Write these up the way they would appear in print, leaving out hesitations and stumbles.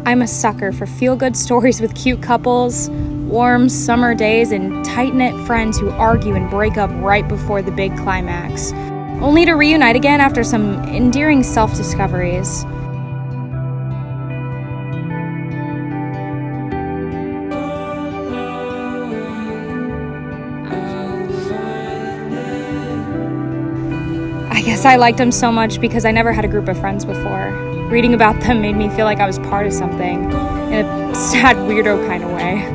I'm a sucker for feel-good stories with cute couples, warm summer days, and tight-knit friends who argue and break up right before the big climax, only to reunite again after some endearing self-discoveries. I guess I liked them so much because I never had a group of friends before. Reading about them made me feel like I was part of something, in a sad, weirdo kind of way.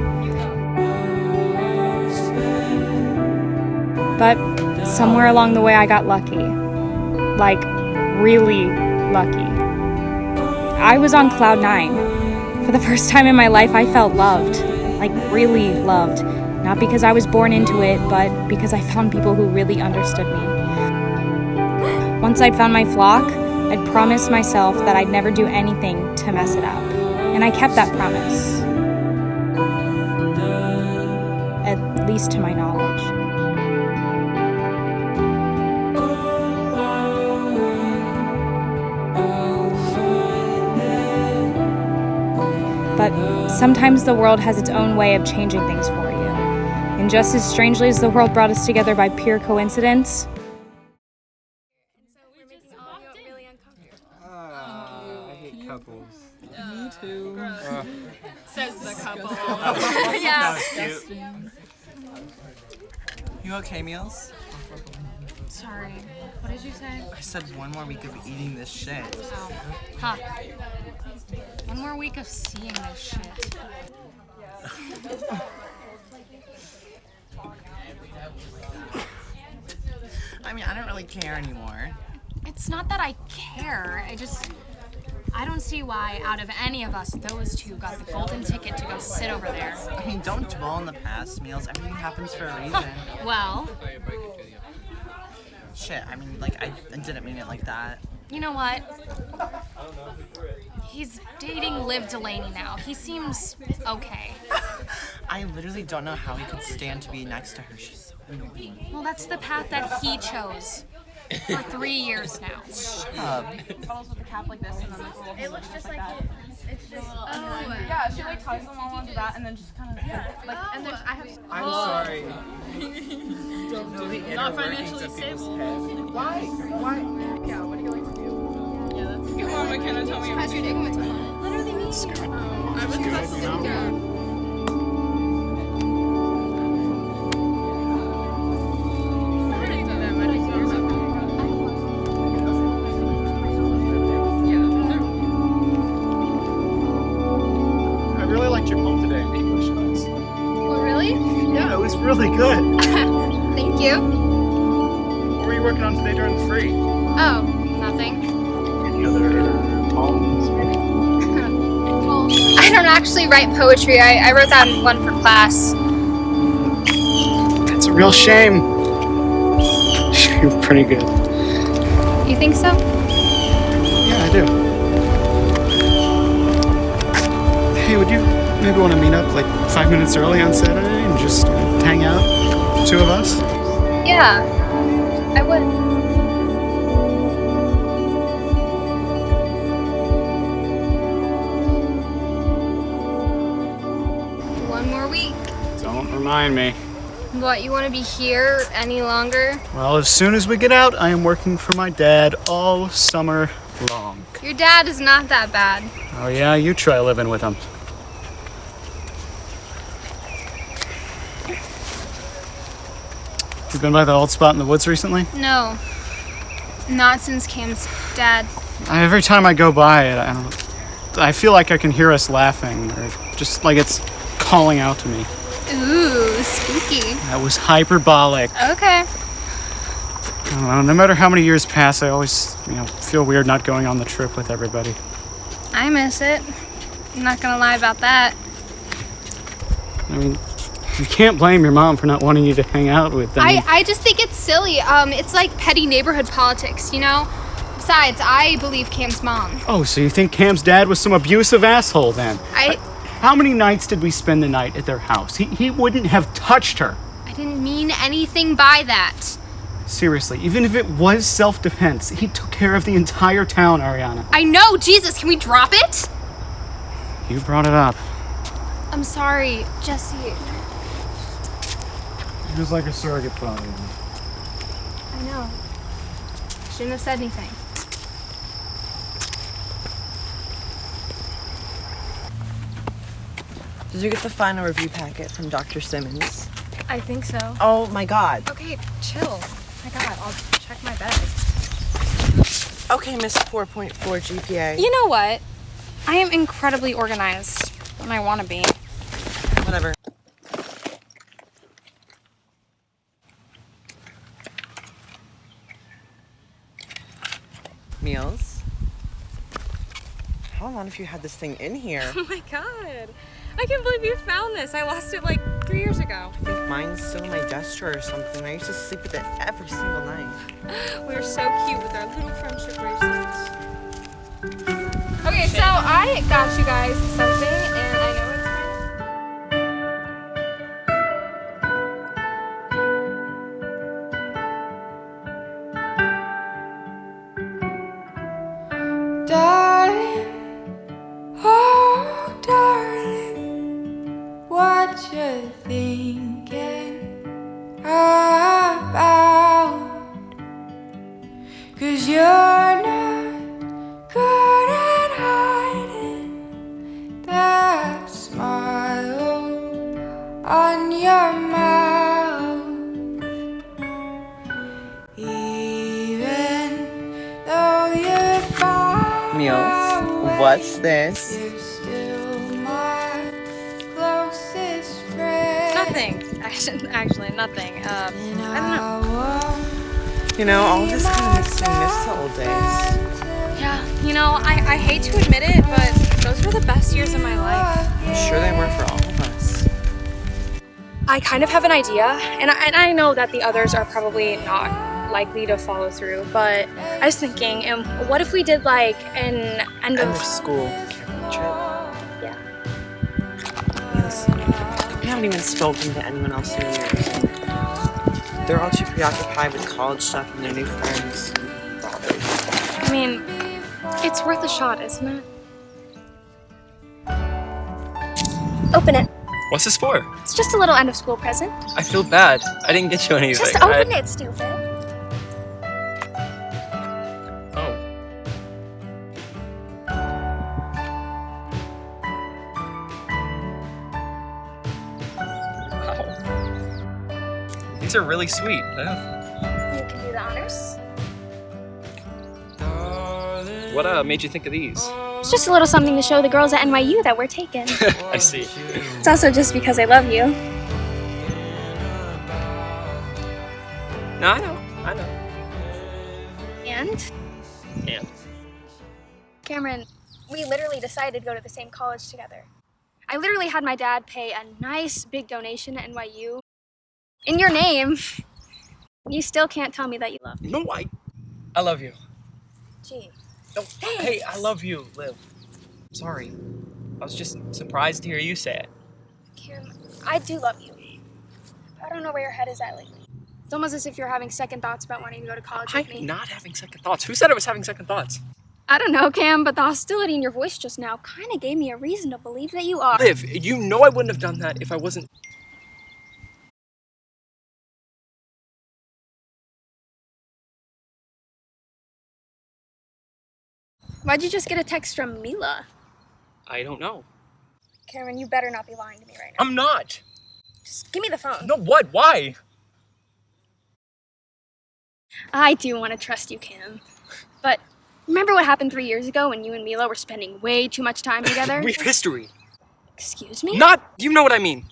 But somewhere along the way I got lucky. Like, really lucky. I was on cloud 9. For the first time in my life, I felt loved. Like, really loved. Not because I was born into it, but because I found people who really understood me. Once I'd found my flock, I'd promised myself that I'd never do anything to mess it up. And I kept that promise. At least to my knowledge. But sometimes the world has its own way of changing things for you. And just as strangely as the world brought us together by pure coincidence, I hate couples. Me too. Says the couple. Yeah. Cute. You okay, Meals? Sorry. What did you say? I said one more week of eating this shit. Oh. Huh. One more week of seeing this shit. I mean, I don't really care anymore. It's not that I care. I don't see why, out of any of us, those two got the golden ticket to go sit over there. I mean, don't dwell on the past, Meals. Everything happens for a reason. Well, Shit, I mean, like, I didn't mean it like that. you know what? He's dating Liv Delaney now. He seems okay. I literally don't know how he could stand to be next to her. She's so annoying. Well, that's the path that he chose. For 3 years now. Follows with the cap like this and then like a little. It looks just like it. It's just. Oh. Yeah, she like ties them all onto that and then just kind of like. And there's I have. I'm sorry. Not financially stable. Why? Yeah, what do you like to do? Yeah, that's. Come on, McKenna, tell me. How's your day going? Literally me. I was supposed to sit down. I really liked your poem today in English class. Well, really? Yeah, it was really good. Thank you. What were you working on today during the free? Oh, nothing. Any other poems, maybe? Well, I don't actually write poetry. I wrote that one for class. That's a real shame. You're pretty good. You think so? Yeah, I do. Hey, would you maybe want to meet up like 5 minutes early on Saturday and just hang out? The two of us? Yeah, I would. One more week. Don't remind me. What, you want to be here any longer? Well, as soon as we get out, I am working for my dad all summer long. Your dad is not that bad. Oh yeah, you try living with him. You been by the old spot in the woods recently? No, not since Cam's dad. Every time I go by it, I feel like I can hear us laughing, or just like it's calling out to me. Ooh, spooky. That was hyperbolic. Okay. I don't know, no matter how many years pass, I always, feel weird not going on the trip with everybody. I miss it. I'm not gonna lie about that. I mean, you can't blame your mom for not wanting you to hang out with them. I just think it's silly. It's like petty neighborhood politics, you know? Besides, I believe Cam's mom. Oh, so you think Cam's dad was some abusive asshole then? How many nights did we spend the night at their house? He wouldn't have touched her. I didn't mean anything by that. Seriously, even if it was self-defense, he took care of the entire town, Ariana. I know, Jesus, can we drop it? You brought it up. I'm sorry, Jesse. It was like a surrogate father. I know. Shouldn't have said anything. Did you get the final review packet from Dr. Simmons? I think so. Oh my god. Okay, chill. My God, I'll check my bag. Okay, Miss 4.4 GPA. You know what? I am incredibly organized when I want to be. Whatever. Meals? How long have you had this thing in here? Oh my God. I can't believe you found this. I lost it like 3 years ago. I think mine's still in my desk drawer or something. I used to sleep with it every single night. We were so cute with our little friendship bracelets. Okay, so I got you guys something, and I know it's Darling, oh darling, what you thinking about? 'Cause you're not good at hiding that smile on your mouth. Even though you're far Meals? What's this? you're still my closest friend. Nothing. Actually, nothing. I don't know. You know, all this kind of makes me miss the old days. Yeah, you know, I hate to admit it, but those were the best years of my life. I'm sure they were for all of us. I kind of have an idea, and I know that the others are probably not likely to follow through, but I was thinking, what if we did like an end End of of school camping trip. Yeah. Yes. We haven't even spoken to anyone else in years. They're all too preoccupied with college stuff and their new friends. I mean, it's worth a shot, isn't it? Open it. What's this for? It's just a little end of school present. I feel bad. I didn't get you anything. Just open it, stupid. Oh. Wow. These are really sweet. You can do the honors. What made you think of these? It's just a little something to show the girls at NYU that we're taken. I see. It's also just because I love you. No, I know. I know. And? And? Cameron, we literally decided to go to the same college together. I literally had my dad pay a nice big donation to NYU. In your name. You still can't tell me that you love me. No, I love you. Gee. No, hey, I love you, Liv. Sorry. I was just surprised to hear you say it. Cameron, I do love you. I don't know where your head is at lately. It's almost as if you're having second thoughts about wanting to go to college with me. I'm not having second thoughts. Who said I was having second thoughts? I don't know, Cam, but the hostility in your voice just now kind of gave me a reason to believe that you are. Liv, you know I wouldn't have done that if I wasn't... Why'd you just get a text from Mila? I don't know. Cameron, you better not be lying to me right now. I'm not. Just give me the phone. No, what? Why? I do want to trust you, Cam. But remember what happened 3 years ago when you and Mila were spending way too much time together? We have history. Excuse me? Not, you know what I mean.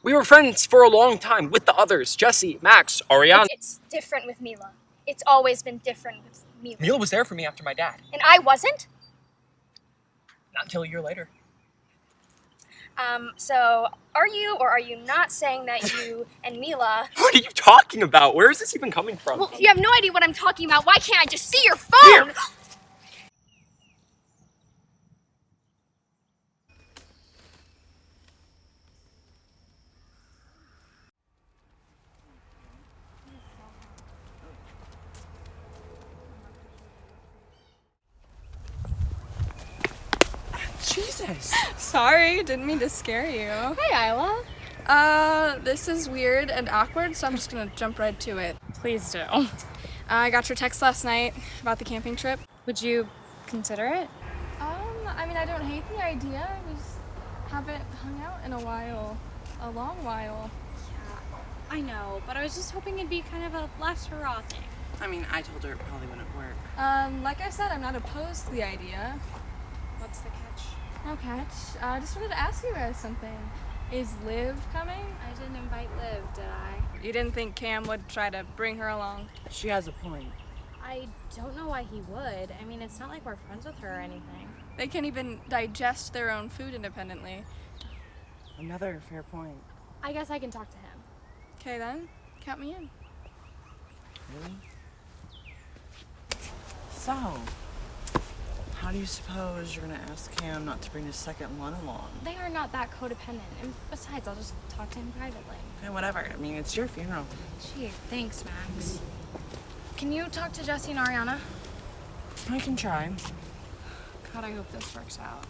We were friends for a long time with the others. Jesse, Max, Ariana. It's different with Mila. It's always been different with Mila. Mila was there for me after my dad. And I wasn't? Not until a year later. So are you or are you not saying that you and Mila... What are you talking about? Where is this even coming from? Well, if you have no idea what I'm talking about, why can't I just see your phone? Here. Jesus this? Sorry, didn't mean to scare you. Hey, Isla. This is weird and awkward, so I'm just gonna jump right to it. Please do. I got your text last night about the camping trip. Would you consider it? I mean, I don't hate the idea. We just haven't hung out in a while. A long while. I know, but I was just hoping it'd be kind of a less hurrah thing. I mean, I told her it probably wouldn't work. Like I said, I'm not opposed to the idea. What's the catch? No catch. I just wanted to ask you guys something. Is Liv coming? I didn't invite Liv, did I? You didn't think Cam would try to bring her along? She has a point. I don't know why he would. I mean, it's not like we're friends with her or anything. They can't even digest their own food independently. Another fair point. I guess I can talk to him. Okay then, count me in. Really? So, how do you suppose you're gonna ask Cam not to bring his second one along? They are not that codependent. And besides, I'll just talk to him privately. Okay, whatever. I mean, it's your funeral. Gee, thanks, Max. Can you talk to Jesse and Ariana? I can try. God, I hope this works out.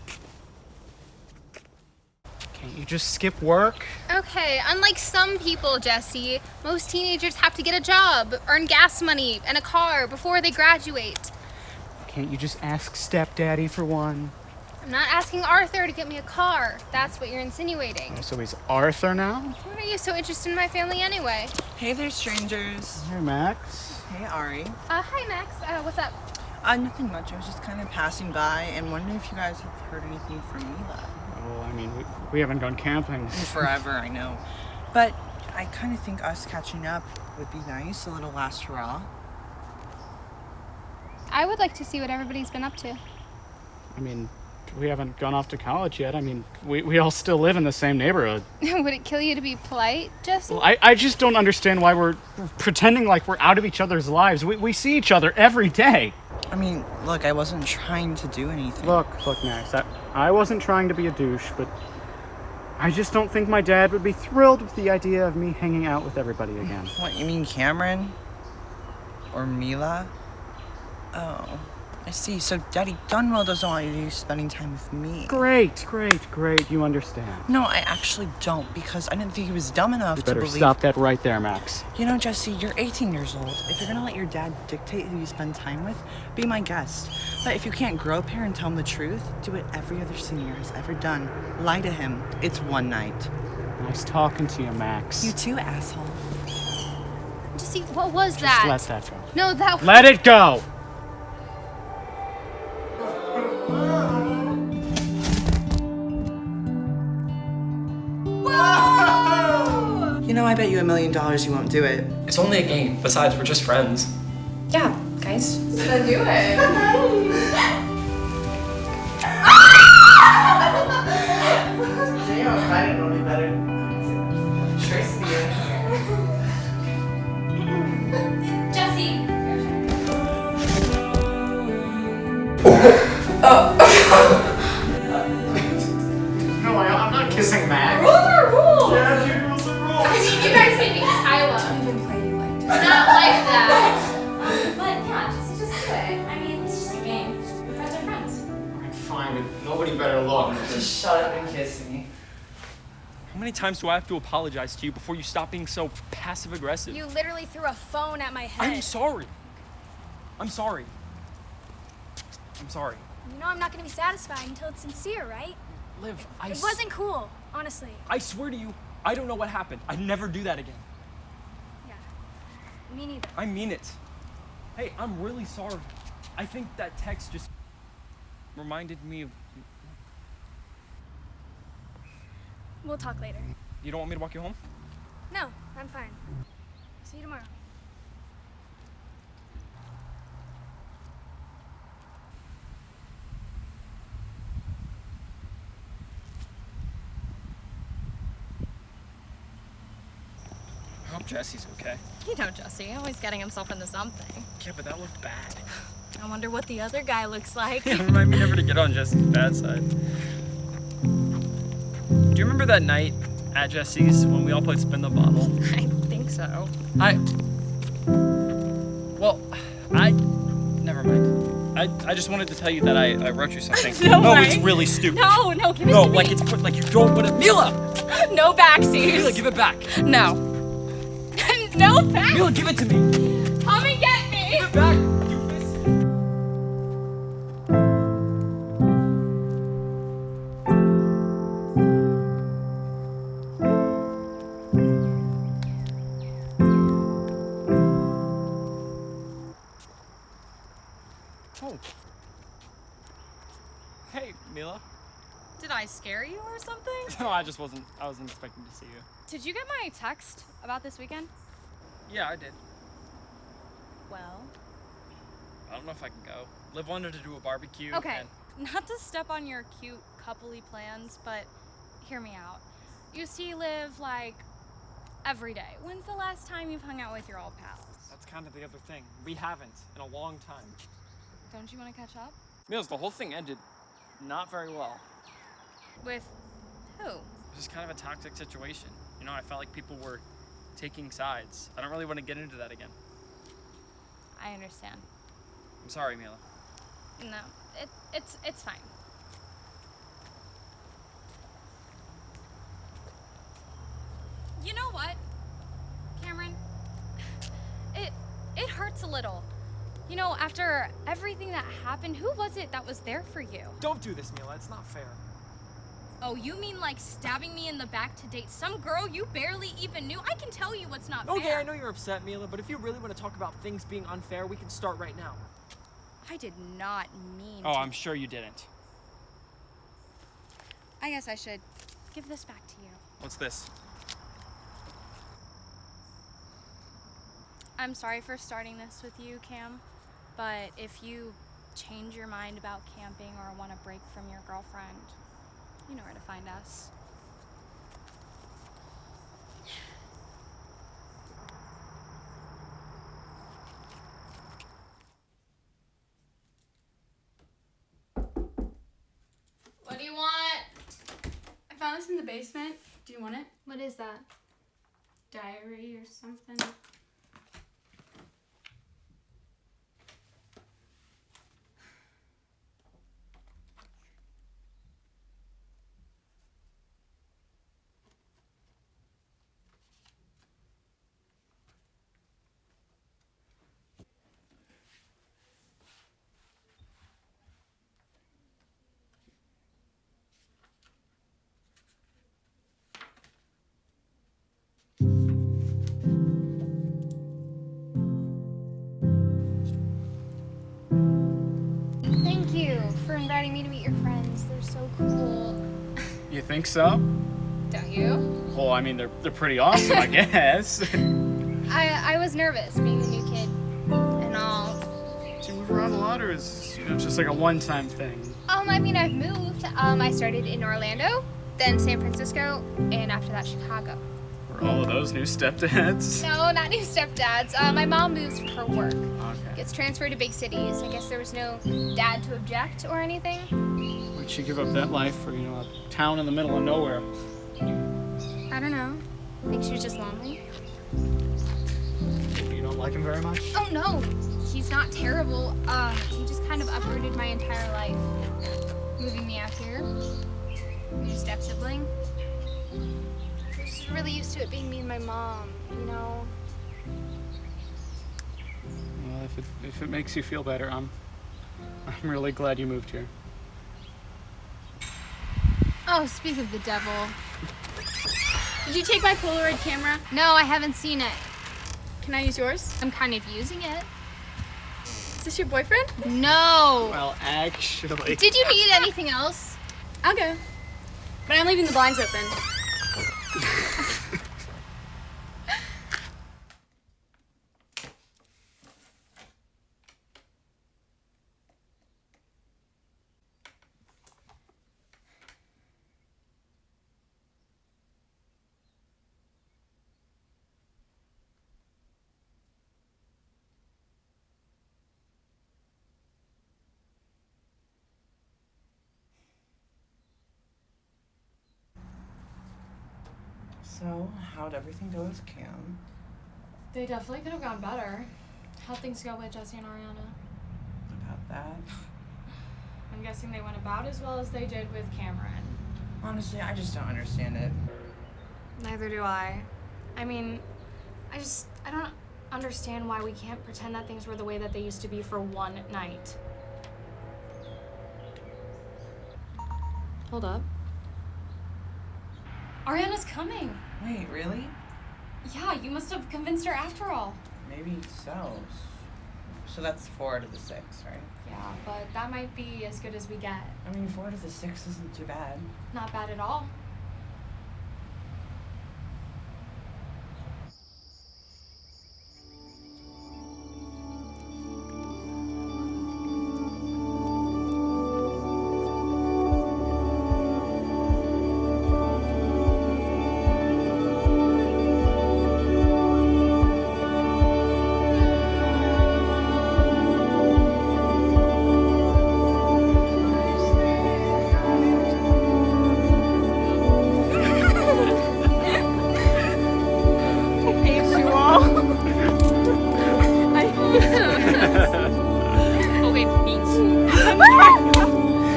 Can't you just skip work? Okay, unlike some people, Jesse, most teenagers have to get a job, earn gas money, and a car before they graduate. Can't you just ask stepdaddy for one? I'm not asking Arthur to get me a car. That's what you're insinuating. So he's Arthur now? Why are you so interested in my family anyway? Hey there, strangers. Hey, Max. Hey, Ari. Hi, Max. What's up? Nothing much. I was just kind of passing by and wondering if you guys have heard anything from Mila. Well, I mean, we haven't gone camping. Forever, I know. But I kind of think us catching up would be nice. A little last hurrah. I would like to see what everybody's been up to. I mean, we haven't gone off to college yet. I mean, we all still live in the same neighborhood. Would it kill you to be polite, Jesse? Well, I just don't understand why we're pretending like we're out of each other's lives. We see each other every day. I mean, look, I wasn't trying to do anything. Look, Max, I wasn't trying to be a douche, but I just don't think my dad would be thrilled with the idea of me hanging out with everybody again. What, you mean Cameron? Or Mila? Oh, I see. So Daddy Dunwell doesn't want you spending time with me. Great. You understand. No, I actually don't, because I didn't think he was dumb enough You to better believe... stop that right there, Max. You know, Jesse, you're 18 years old. If you're gonna let your dad dictate who you spend time with, be my guest. But if you can't grow up here and tell him the truth, do what every other senior has ever done. Lie to him. It's one night. Nice talking to you, Max. You too, asshole. Jesse, what was Just that? let that go. No, that Let it go! You know, I bet you $1 million you won't do it. It's only a game. Besides, we're just friends. Yeah, guys. Then do it. Damn, I didn't know any better. Tracy. Jesse! No, I'm not kissing Max. rules. Yeah, you rules the rules. I mean, you guys made me Kyla. Don't even play you like Not like that. But yeah, just do it. I mean, it's just a game. Friends are friends. Alright, fine, but nobody better look. Just shut up and kiss me. How many times do I have to apologize to you before you stop being so passive-aggressive? You literally threw a phone at my head. I'm sorry. I'm sorry. I'm sorry. You know I'm not gonna be satisfied until it's sincere, right? Liv, It wasn't cool, honestly. I swear to you, I don't know what happened. I'd never do that again. Yeah. Me neither. I mean it. Hey, I'm really sorry. I think that text just reminded me of... We'll talk later. You don't want me to walk you home? No, I'm fine. See you tomorrow. I hope Jesse's okay. You know Jesse, always getting himself into something. Yeah, but that looked bad. I wonder what the other guy looks like. Yeah, remind me never to get on Jesse's bad side. Do you remember that night at Jesse's when we all played Spin the Bottle? I think so. Well, never mind. I just wanted to tell you that I wrote you something. No way. It's really stupid. No, give it No, to me. like it's put like you don't want it. Mila! No backsies. Mila, give it back. No. No back. Mila, give it to me. Come and get me. Give it back. Doofus. Oh. Hey, Mila. Did I scare you or something? No, I wasn't expecting to see you. Did you get my text about this weekend? Yeah, I did. Well. I don't know if I can go. Liv wanted to do a barbecue. Okay. And Not to step on your cute coupley plans, but hear me out. You see Liv like every day. When's the last time you've hung out with your old pals? that's kind of the other thing. We haven't in a long time. Don't you want to catch up? Mills, the whole thing ended not very well. With who? It was just kind of a toxic situation. You know, I felt like people were taking sides. I don't really want to get into that again. I understand. I'm sorry, Mila. No, it's fine. You know what, Cameron? It hurts a little. You know, after everything that happened, who was it that was there for you? Don't do this, Mila. It's not fair. Oh, you mean like stabbing me in the back to date some girl you barely even knew? I can tell you what's not Okay, fair. I know you're upset, Mila, but if you really want to talk about things being unfair, we can start right now. I did not mean Oh, to. I'm sure you didn't. I guess I should give this back to you. What's this? I'm sorry for starting this with you, Cam, but if you change your mind about camping or want a break from your girlfriend, you know where to find us. What do you want? I found this in the basement. Do you want it? What is that? Diary or something. Thank you for inviting me to meet your friends. They're so cool. You think so? Don't you? Well, I mean, they're pretty awesome, I guess. I was nervous being the new kid and all. Do you move around a lot, or is just like a one-time thing? I mean, I've moved. I started in Orlando, then San Francisco, and after that, Chicago. Were all of those new stepdads? No, not new stepdads. My mom moves for her work. Okay. Gets transferred to big cities. I guess there was no dad to object or anything. Would she give up that life for, a town in the middle of nowhere? I don't know. I think she was just lonely. You don't like him very much? Oh no, he's not terrible. He just kind of uprooted my entire life, moving me out here. Your step sibling. I'm just really used to it being me and my mom, you know. Well, if it makes you feel better, I'm really glad you moved here. Oh, speak of the devil. Did you take my Polaroid camera? No, I haven't seen it. Can I use yours? I'm kind of using it. Is this your boyfriend? No. Well, actually... Did you need anything else? I'll go. But I'm leaving the blinds open. So, how'd everything go with Cam? They definitely could have gone better. How'd things go with Jesse and Ariana? About that. I'm guessing they went about as well as they did with Cameron. Honestly, I just don't understand it. Neither do I. I mean, I don't understand why we can't pretend that things were the way that they used to be for one night. Hold up. Ariana's coming. Wait, really? Yeah, you must have convinced her after all. Maybe so. So that's 4 out of the 6, right? Yeah, but that might be as good as we get. I mean, 4 out of the 6 isn't too bad. Not bad at all.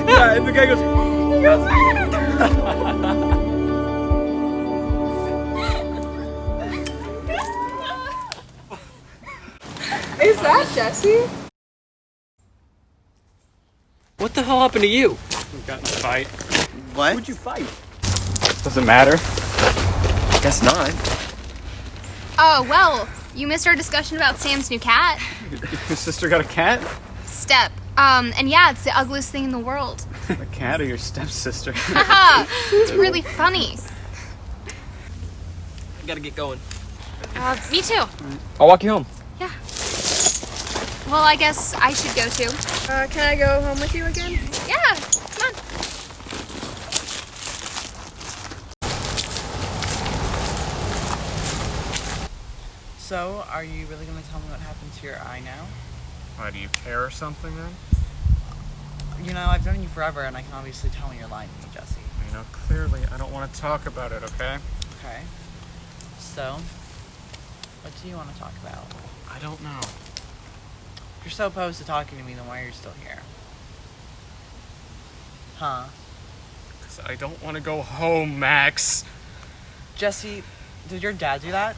Yeah, and the guy goes. Is that Jesse? What the hell happened to you? We got in a fight. What? Who'd you fight? Doesn't matter. Guess not. Oh, well, you missed our discussion about Sam's new cat. Your sister got a cat? Step. And yeah, it's the ugliest thing in the world. A cat or your stepsister? Haha, it's really funny. I gotta get going. Me too. I'll walk you home. Yeah. Well, I guess I should go too. Can I go home with you again? Yeah, come on. So, are you really going to tell me what happened to your eye now? Why, do you care or something then? You know, I've known you forever, and I can obviously tell when you're lying to me, Jesse. You know, clearly I don't want to talk about it, okay? Okay. So, what do you want to talk about? I don't know. If you're so opposed to talking to me, then why are you still here? Huh? 'Cause I don't want to go home, Max. Jesse, did your dad do that?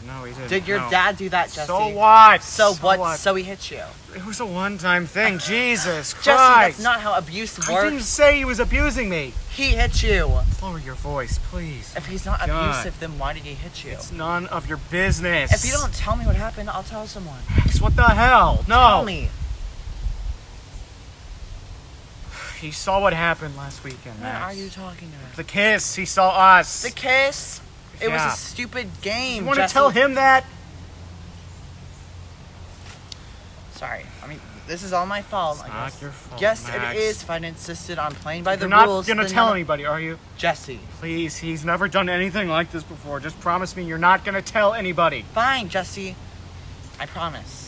No, he didn't. Did your No. dad do that, Jesse? So what? So what? So he hit you. It was a one-time thing. Jesus Christ. Jesse, that's not how abuse I works. didn't say he was abusing me. He hit you. Lower your voice, please. If he's not God. abusive, then why did he hit you? It's none of your business. If you don't tell me what happened, I'll tell someone. Max, what the hell? No. Tell me. He saw what happened last weekend, What Max. are you talking about? The kiss. He saw us. The kiss? It was Yeah. a stupid game. You want to Jesse. tell him that? Sorry. I mean, this is all my fault. It's I not guess. your fault, Yes, Max. it is. If I'd insisted on playing by the You're not rules, gonna then tell none- anybody, are you? Jesse. Please, he's never done anything like this before. Just promise me you're not gonna tell anybody. Fine, Jesse. I promise.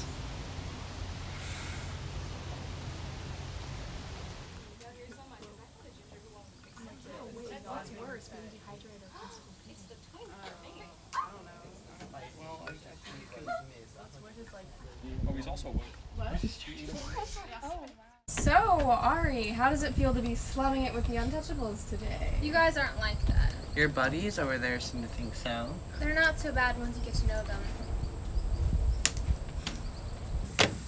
Oh, he's also woke. So, Ari, how does it feel to be slumming it with the Untouchables today? You guys aren't like that. Your buddies over there seem to think so. They're not so bad once you get to know them.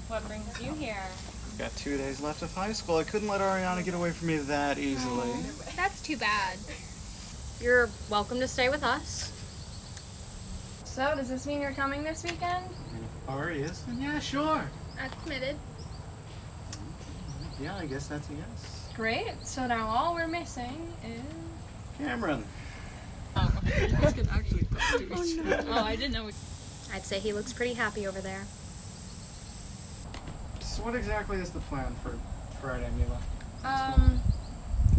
What brings you here? Got 2 days left of high school. I couldn't let Ariana get away from me that easily. That's too bad. You're welcome to stay with us. So, does this mean you're coming this weekend? If Ari is, then yeah, sure. I've committed. Yeah, I guess that's a yes. Great. So now all we're missing is... Cameron. Oh, I didn't know. I'd say he looks pretty happy over there. So what exactly is the plan for Friday, Mila?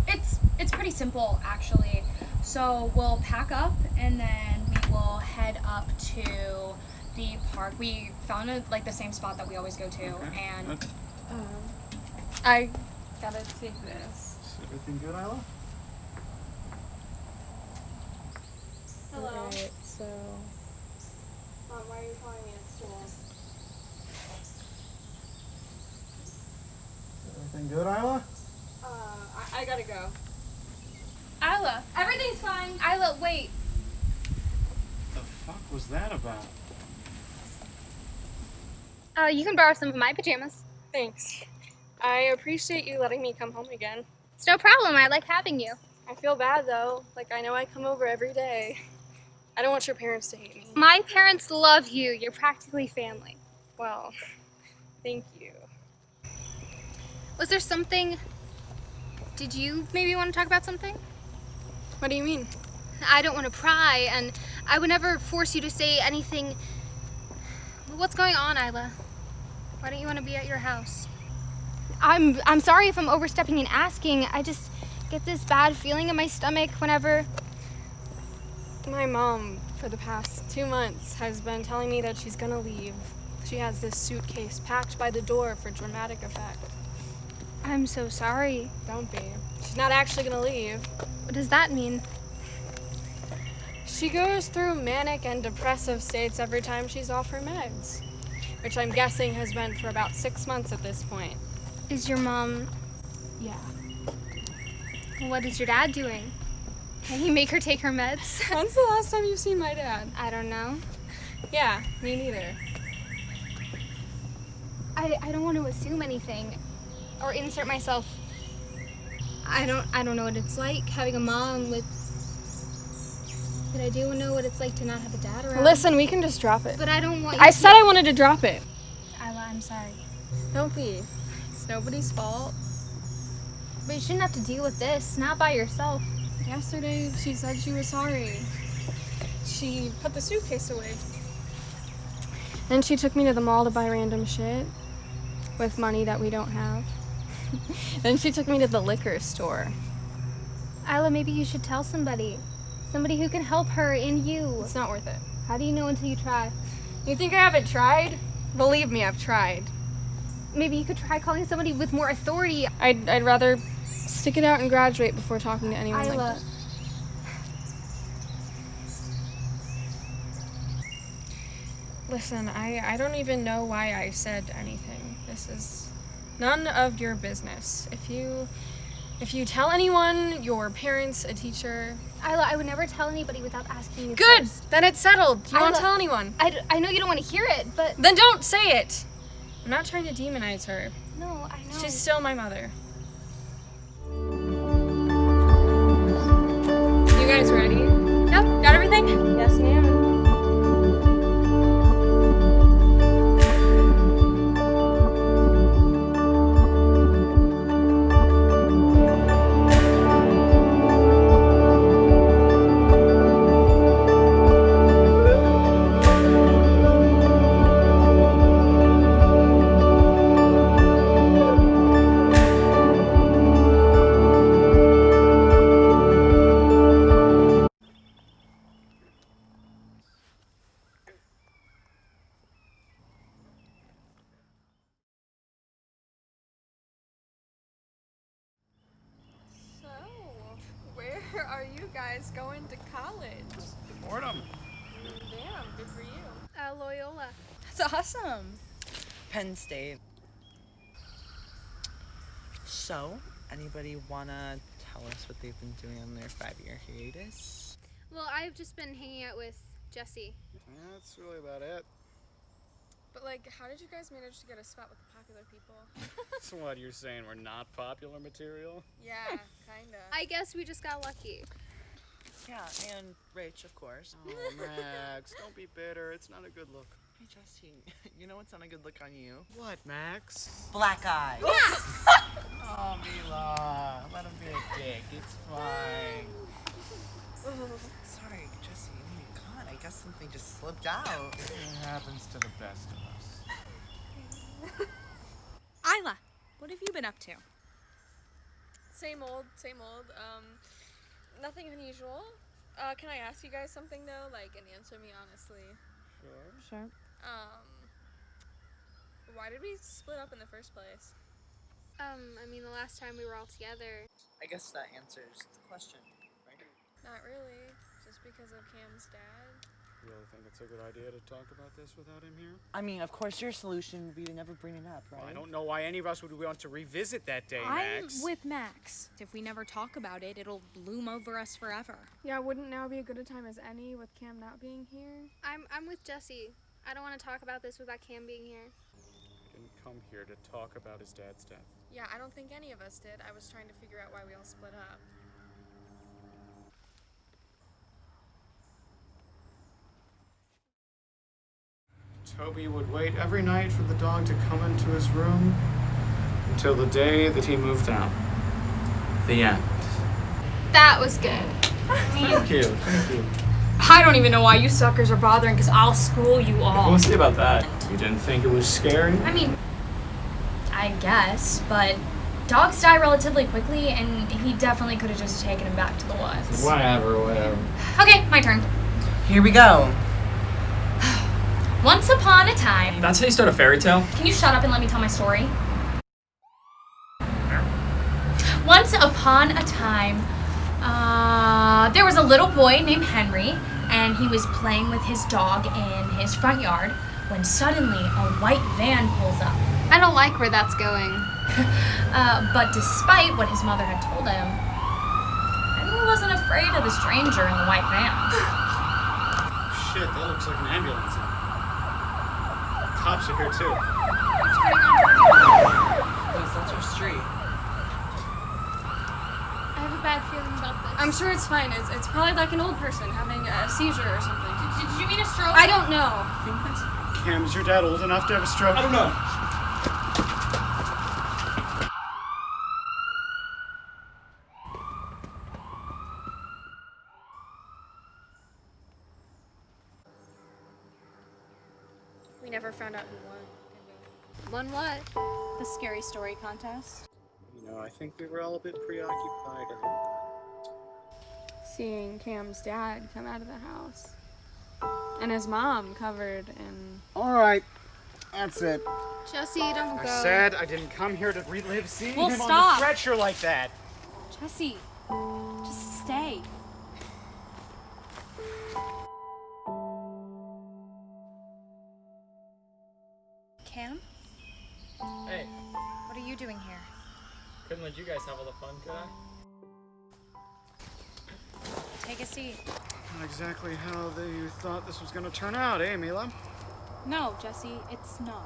It's pretty simple actually. So we'll pack up and then we will head up to the park. We found the same spot that we always go to, and I gotta take this. Is everything good, Isla? Hello. Alright, so Why are you calling me at school? Anything good, Isla? I gotta go. Isla, everything's fine. Isla, wait. The fuck was that about? You can borrow some of my pajamas. Thanks. I appreciate you letting me come home again. It's no problem. I like having you. I feel bad though. Like, I know I come over every day. I don't want your parents to hate me. My parents love you. You're practically family. Well, thank you. Was there something? Did you maybe want to talk about something? What do you mean? I don't want to pry, and I would never force you to say anything. What's going on, Isla? Why don't you want to be at your house? I'm sorry if I'm overstepping and asking. I just get this bad feeling in my stomach whenever. My mom, for the past 2 months, has been telling me that she's gonna leave. She has this suitcase packed by the door for dramatic effect. I'm so sorry. Don't be. She's not actually gonna leave. What does that mean? She goes through manic and depressive states every time she's off her meds, which I'm guessing has been for about 6 months at this point. Is your mom? Yeah. What is your dad doing? Can he make her take her meds? When's the last time you've seen my dad? I don't know. Yeah, me neither. I don't want to assume anything or insert myself. I don't know what it's like having a mom with. But I do know what it's like to not have a dad around. Listen, we can just drop it. But I don't want you I to- said I wanted to drop it. Isla, I'm sorry. Don't be. It's nobody's fault. But you shouldn't have to deal with this, not by yourself. Yesterday, she said she was sorry. She put the suitcase away. Then she took me to the mall to buy random shit with money that we don't have. Then she took me to the liquor store. Isla, maybe you should tell somebody. Somebody who can help her and you. It's not worth it. How do you know until you try? You think I haven't tried? Believe me, I've tried. Maybe you could try calling somebody with more authority. I'd rather stick it out and graduate before talking to anyone like Isla. that. Listen, I don't even know why I said anything. This is none of your business. If you tell anyone, your parents, a teacher. Isla, I would never tell anybody without asking you Good! first. Then it's settled. You won't Isla, tell anyone. I know you don't want to hear it, but... Then don't say it! I'm not trying to demonize her. No, I know. She's still my mother. You guys ready? Yep, got everything? Yes, ma'am. So, where are you guys going to college? Boredom. Damn, good for you. Loyola. That's awesome. Penn State. So, anybody wanna tell us what they've been doing on their 5-year hiatus? Well, I've just been hanging out with Jesse. Yeah, that's really about it. But like, how did you guys manage to get a spot with the popular people? So what, you're saying we're not popular material? Yeah, kinda. I guess we just got lucky. Yeah, and Rach, of course. Oh, Max, don't be bitter. It's not a good look. Hey, Jesse, you know what's not a good look on you? What, Max? Black eye. Oh, Mila, let him be a dick. It's fine. Sorry, Jesse, I mean, God, I guess something just slipped out. It happens to the best of us. Isla, what have you been up to? Same old, same old. Nothing unusual. Can I ask you guys something though? Like, and answer me honestly. Sure. Why did we split up in the first place? I mean, the last time we were all together. I guess that answers the question, right? Not really. Just because of Cam's dad. You really think it's a good idea to talk about this without him here? I mean, of course, your solution would be to never bring it up, right? Well, I don't know why any of us would want to revisit that day, Max. I'm with Max. If we never talk about it, it'll loom over us forever. Yeah, wouldn't now be a good a time as any with Cam not being here? I'm with Jesse. I don't want to talk about this without Cam being here. He didn't come here to talk about his dad's death. Yeah, I don't think any of us did. I was trying to figure out why we all split up. Toby would wait every night for the dog to come into his room until the day that he moved out. The end. That was good. Thank you. Thank you. I don't even know why you suckers are bothering, because I'll school you all. We'll see about that. You didn't think it was scary? I mean, I guess, but dogs die relatively quickly, and he definitely could have just taken him back to the woods. Whatever. Okay, my turn. Here we go. Once upon a time. That's how you start a fairy tale? Can you shut up and let me tell my story? Once upon a time, there was a little boy named Henry, and he was playing with his dog in his front yard when suddenly a white van pulls up. I don't like where that's going. But despite what his mother had told him, Henry wasn't afraid of the stranger in the white van. Shit, that looks like an ambulance. Cops are here too. Yes, that's our street. I have a bad feeling about this. I'm sure it's fine. It's probably like an old person having a seizure or something. Did you mean a stroke? I don't know. Cam, is your dad old enough to have a stroke? I don't know. We never found out who won. Won what? The scary story contest. You know, I think we were all a bit preoccupied and Seeing Cam's dad come out of the house. And his mom covered in... Alright, that's it. Jesse, don't go. I said I didn't come here to relive seeing Well, him on stop. the stretcher like that. Jesse, just stay. Cam? Hey, What are you doing here? couldn't let you guys have all the fun, could I? Take a seat. Not exactly how you thought this was going to turn out, eh, Mila? No, Jesse, it's not.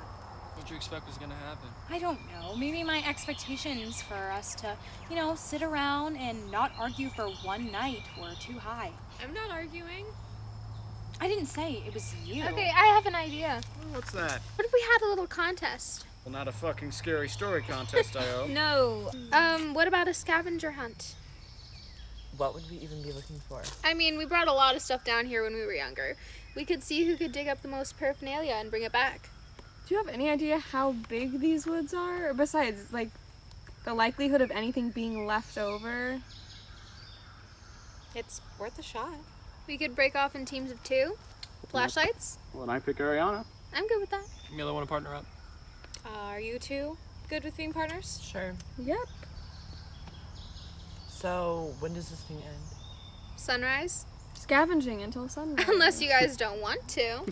What'd you expect was gonna happen? I don't know. Maybe my expectations for us to, sit around and not argue for one night were too high. I'm not arguing. I didn't say it was you. Okay, I have an idea. What's that? What if we had a little contest? Well, not a fucking scary story contest, I hope. No. What about a scavenger hunt? What would we even be looking for? I mean, we brought a lot of stuff down here when we were younger. We could see who could dig up the most paraphernalia and bring it back. Do you have any idea how big these woods are? Or besides, like, the likelihood of anything being left over? It's worth a shot. We could break off in teams of 2. Flashlights? Well, then I pick Ariana. I'm good with that. Mila, want to partner up? Are you two good with being partners? Sure. Yep. So, when does this thing end? Sunrise? Scavenging until sunrise. Unless you guys don't want to.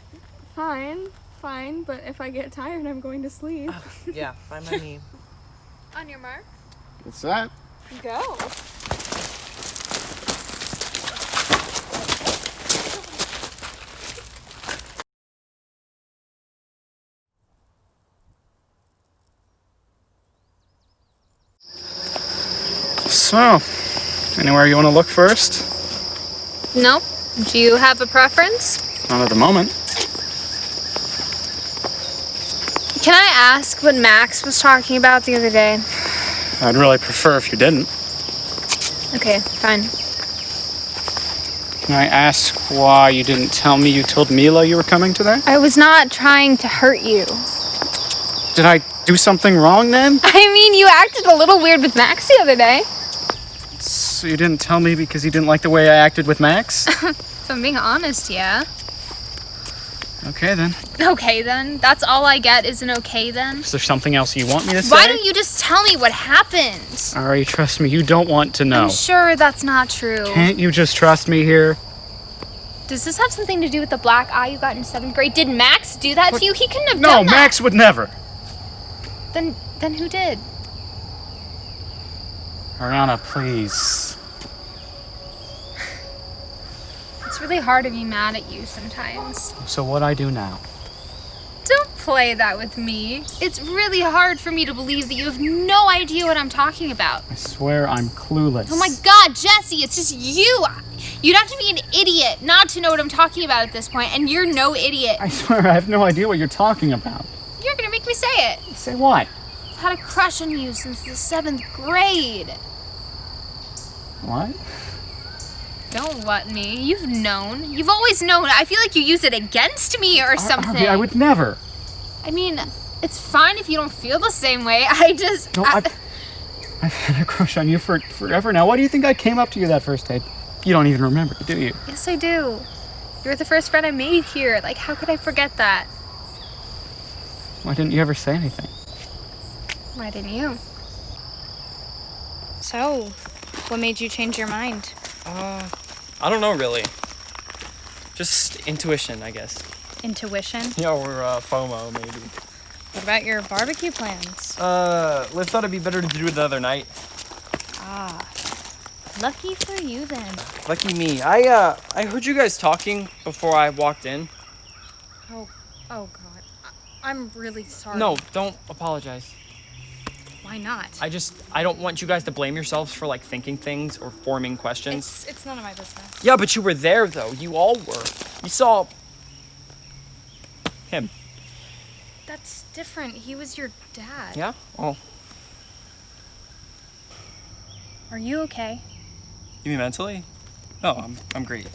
Fine, but if I get tired, I'm going to sleep. Yeah, by my knee. On your mark. What's that? Go. So, anywhere you want to look first? Nope. Do you have a preference? Not at the moment. Can I ask what Max was talking about the other day? I'd really prefer if you didn't. Okay, fine. Can I ask why you didn't tell me you told Mila you were coming today? I was not trying to hurt you. Did I do something wrong then? I mean, you acted a little weird with Max the other day. So you didn't tell me because you didn't like the way I acted with Max? If I'm being honest, yeah. Okay then. Okay then. That's all I get is an okay then. Is there something else you want me to say? Why don't you just tell me what happened? Ari, trust me, you don't want to know. I'm sure that's not true. Can't you just trust me here? Does this have something to do with the black eye you got in 7th grade? Did Max do that to you? He couldn't have No, done that. Max would never. Then who did? Ariana, please. It's really hard to be mad at you sometimes. So what I do now? Don't play that with me. It's really hard for me to believe that you have no idea what I'm talking about. I swear I'm clueless. Oh my God, Jesse, it's just you. You'd have to be an idiot not to know what I'm talking about at this point, and you're no idiot. I swear I have no idea what you're talking about. You're gonna make me say it. Say what? I've had a crush on you since the 7th grade. What? Don't what me. You've known. You've always known. I feel like you use it against me or something. Harvey, I would never. I mean, it's fine if you don't feel the same way. I've had a crush on you for forever now. Why do you think I came up to you that first date? You don't even remember, do you? Yes, I do. You're the first friend I made here. Like, how could I forget that? Why didn't you ever say anything? Why didn't you? So, what made you change your mind? I don't know really. Just intuition, I guess. Intuition? Yeah, or FOMO maybe. What about your barbecue plans? Liv thought it'd be better to do it the other night. Ah, lucky for you then. Lucky me. I heard you guys talking before I walked in. Oh God. I'm really sorry. No, don't apologize. Why not? I don't want you guys to blame yourselves for like thinking things or forming questions. It's none of my business. Yeah, but you were there though. You all were. You saw him. That's different. He was your dad. Yeah? Oh. Are you okay? You mean mentally? No, I'm great.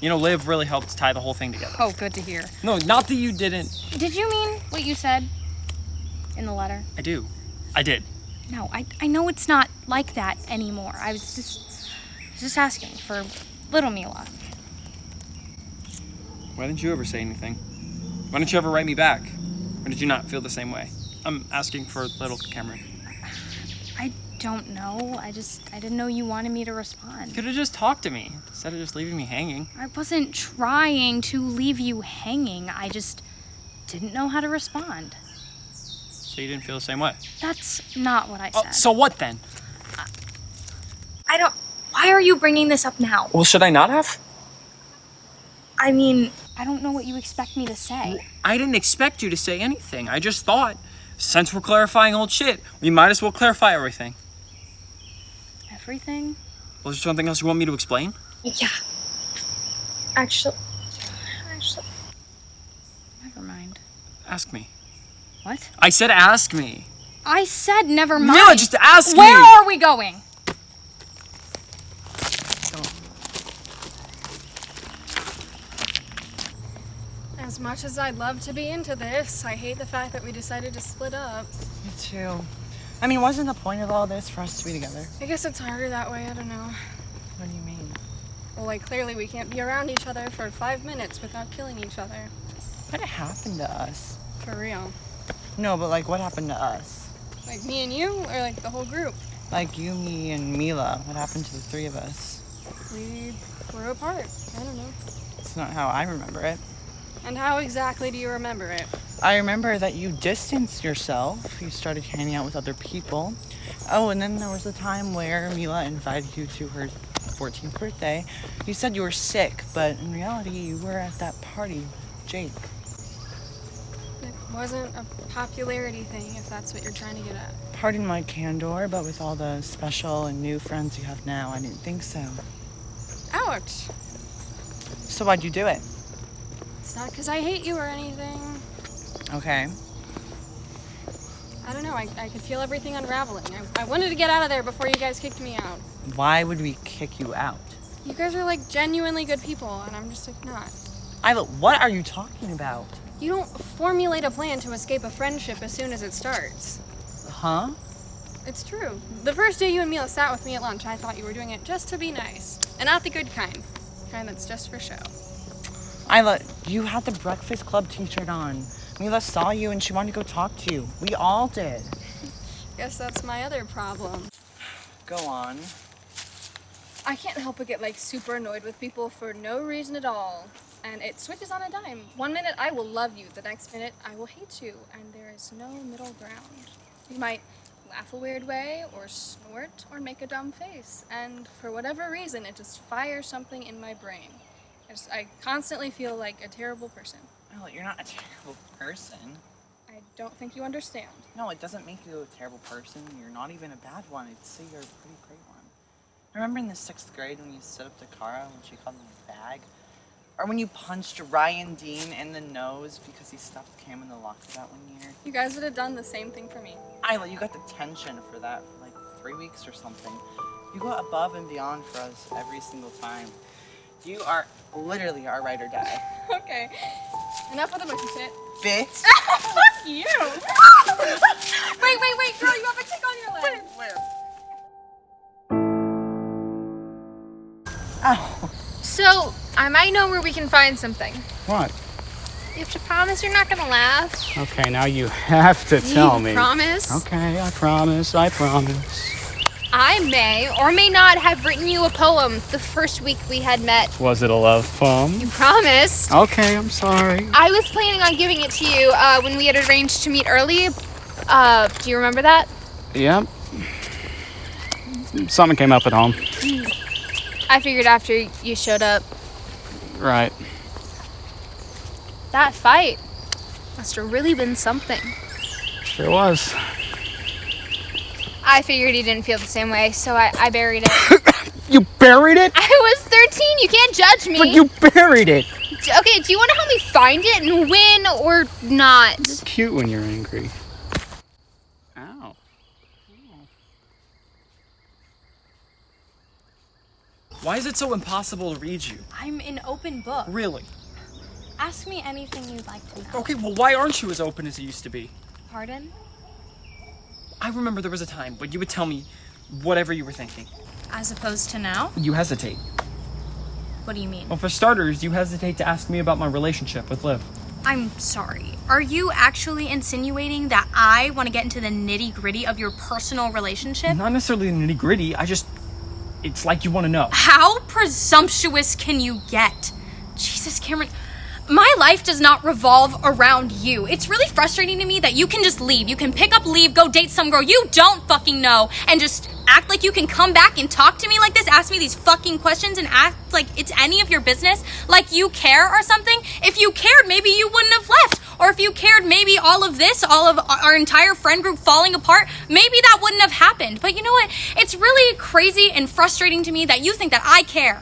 You know, Liv really helped tie the whole thing together. Oh, good to hear. No, not that you didn't. Did you mean what you said in the letter? I do. I did. No, I know it's not like that anymore. I was just asking for little Mila. Why didn't you ever say anything? Why didn't you ever write me back? Or did you not feel the same way? I'm asking for little Cameron. I don't know. I didn't know you wanted me to respond. You could have just talked to me instead of just leaving me hanging. I wasn't trying to leave you hanging. I just didn't know how to respond. So you didn't feel the same way? That's not what I said. So what then? Why are you bringing this up now? Well, should I not have? I mean, I don't know what you expect me to say. I didn't expect you to say anything. I just thought, since we're clarifying old shit, we might as well clarify everything. Everything? Was there something else you want me to explain? Yeah. Actually, never mind. Ask me. What? I said ask me. I said never mind. Yeah, just ask me. Where are we going? As much as I'd love to be into this, I hate the fact that we decided to split up. Me too. I mean, wasn't the point of all this for us to be together? I guess it's harder that way, I don't know. What do you mean? Well, like, clearly we can't be around each other for 5 minutes without killing each other. What happened to us? For real. No, but like, what happened to us? Like, me and you, or like the whole group? Like you, me, and Mila. What happened to the three of us? We grew apart. I don't know. It's not how I remember it. And how exactly do you remember it? I remember that you distanced yourself. You started hanging out with other people. Oh, and then there was a time where Mila invited you to her 14th birthday. You said you were sick, but in reality, you were at that party with Jake. It wasn't a popularity thing, if that's what you're trying to get at. Pardon my candor, but with all the special and new friends you have now, I didn't think so. Ouch! So why'd you do it? It's not because I hate you or anything. Okay. I don't know, I could feel everything unraveling. I wanted to get out of there before you guys kicked me out. Why would we kick you out? You guys are like genuinely good people, and I'm just like not. Isla, what are you talking about? You don't formulate a plan to escape a friendship as soon as it starts. Huh? It's true. The first day you and Mila sat with me at lunch, I thought you were doing it just to be nice. And not the good kind. Kind that's just for show. Isla, you had the Breakfast Club t-shirt on. Mila saw you and she wanted to go talk to you. We all did. Guess that's my other problem. Go on. I can't help but get like super annoyed with people for no reason at all. And it switches on a dime. One minute I will love you, the next minute I will hate you, and there is no middle ground. You might laugh a weird way, or snort, or make a dumb face, and for whatever reason it just fires something in my brain. I constantly feel like a terrible person. No, you're not a terrible person. I don't think you understand. No, it doesn't make you a terrible person. You're not even a bad one. I'd say you're a pretty great one. Remember in the 6th grade when you stood up to Kara when she called me a bag? Or when you punched Ryan Dean in the nose because he stuffed Cam in the locker that one year? You guys would have done the same thing for me. Isla, you got detention for that for like 3 weeks or something. You go above and beyond for us every single time. You are literally our ride or die. Okay, enough of the mushy shit. Bitch. Fuck you! Wait, girl, you have a tick on your leg. Where? Ow. So, I might know where we can find something. What? You have to promise you're not gonna laugh. Okay, now you have to tell me. Promise? Okay, I promise. I may or may not have written you a poem the first week we had met. Was it a love poem? You promised. Okay, I'm sorry. I was planning on giving it to you when we had arranged to meet early. Do you remember that? Yep. Something came up at home. I figured after you showed up. Right. That fight must have really been something. Sure was. I figured you didn't feel the same way, so I buried it. You buried it? I was 13, you can't judge me. But you buried it. Okay, do you want to help me find it and win or not? It's cute when you're angry. Ow. Why is it so impossible to read you? I'm an open book. Really? Ask me anything you'd like to know. Okay, well, why aren't you as open as you used to be? Pardon? I remember there was a time when you would tell me whatever you were thinking. As opposed to now? You hesitate. What do you mean? Well, for starters, you hesitate to ask me about my relationship with Liv. I'm sorry. Are you actually insinuating that I want to get into the nitty-gritty of your personal relationship? Not necessarily the nitty-gritty, it's like you want to know. How presumptuous can you get? Jesus, Cameron, my life does not revolve around you. It's really frustrating to me that you can just leave. You can pick up, leave, go date some girl you don't fucking know, and just act like you can come back and talk to me like this, ask me these fucking questions, and act like it's any of your business, like you care or something. If you cared, maybe you wouldn't have left. Or if you cared, maybe all of this, all of our entire friend group falling apart, maybe that wouldn't have happened. But you know what? It's really crazy and frustrating to me that you think that I care.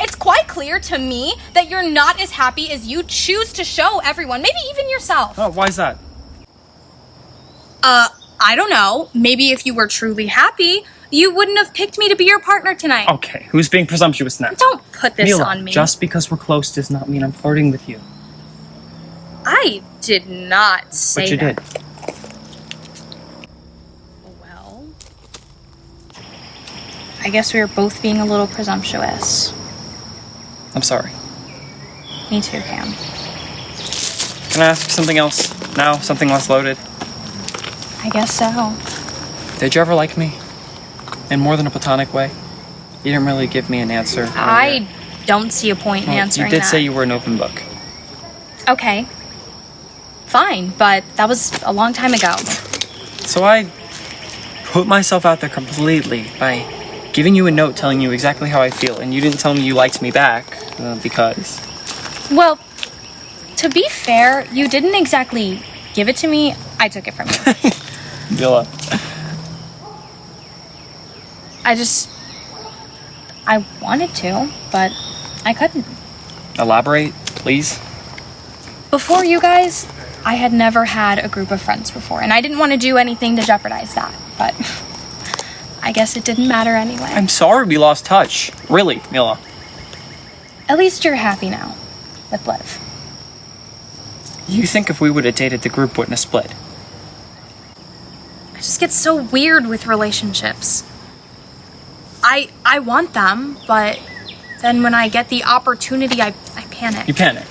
It's quite clear to me that you're not as happy as you choose to show everyone, maybe even yourself. Oh, why is that? I don't know. Maybe if you were truly happy, you wouldn't have picked me to be your partner tonight. Okay, who's being presumptuous now? Don't put this Mila, on me. Just because we're close does not mean I'm flirting with you. I did not say But you that. did. Well, I guess we were both being a little presumptuous. I'm sorry. Me too, Cam. Can I ask something else now? Something less loaded? I guess so. Did you ever like me? In more than a platonic way? You didn't really give me an answer. I don't see a point in answering you did that. say you were an open book. Okay. Fine, but that was a long time ago. So I put myself out there completely by giving you a note telling you exactly how I feel, and you didn't tell me you liked me back, because... Well, to be fair, you didn't exactly give it to me. I took it from you. Mila. I wanted to, but I couldn't. Elaborate, please. Before you guys, I had never had a group of friends before, and I didn't want to do anything to jeopardize that, but I guess it didn't matter anyway. I'm sorry we lost touch. Really, Mila. At least you're happy now with Liv. You think if we would have dated, the group wouldn't have split? I just get so weird with relationships. I want them, but then when I get the opportunity, I panic. You panic.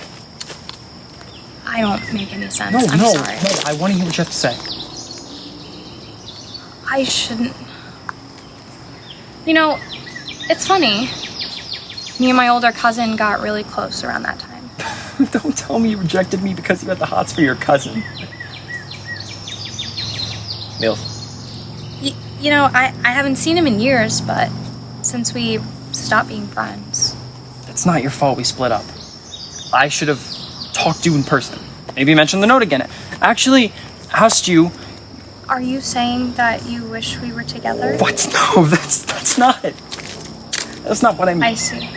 I don't make any sense. No, I'm no, sorry. no. I want to hear what you have to say. I shouldn't. You know, It's funny. Me and my older cousin got really close around that time. Don't tell me you rejected me because you had the hots for your cousin. Mills. You know, I haven't seen him in years, but since we stopped being friends. It's not your fault we split up. I should have talked to you in person. Maybe mention the note again. Actually, asked you. Are you saying that you wish we were together? What? No, that's not it. That's not what I mean. I see.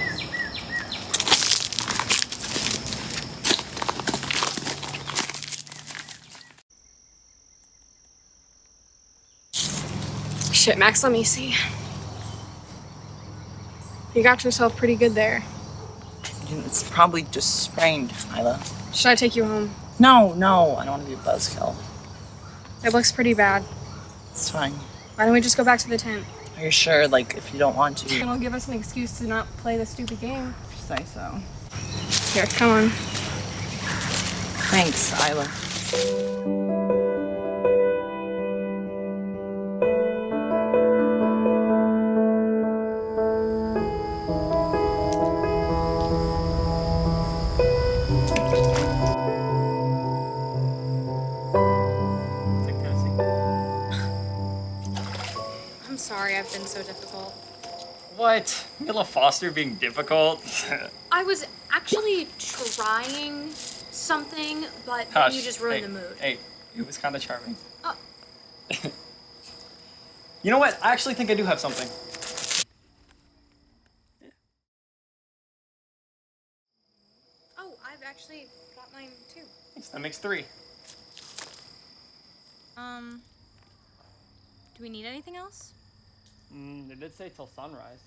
Shit, Max, let me see. You got yourself pretty good there. It's probably just sprained, Isla. Should I take you home? No, I don't want to be a buzzkill. It looks pretty bad. It's fine. Why don't we just go back to the tent? Are you sure? Like, if you don't want to. It'll give us an excuse to not play the stupid game. If you say so. Here, come on. Thanks, Isla. I'm sorry I've been so difficult. What? Mila Foster being difficult? I was actually trying something, but then Hush. you just ruined Hey, the mood. Hey, it was kind of charming. Oh. You know what? I actually think I do have something. Oh, I've actually got mine too. Thanks, that makes 3. Do we need anything else? It did say till sunrise.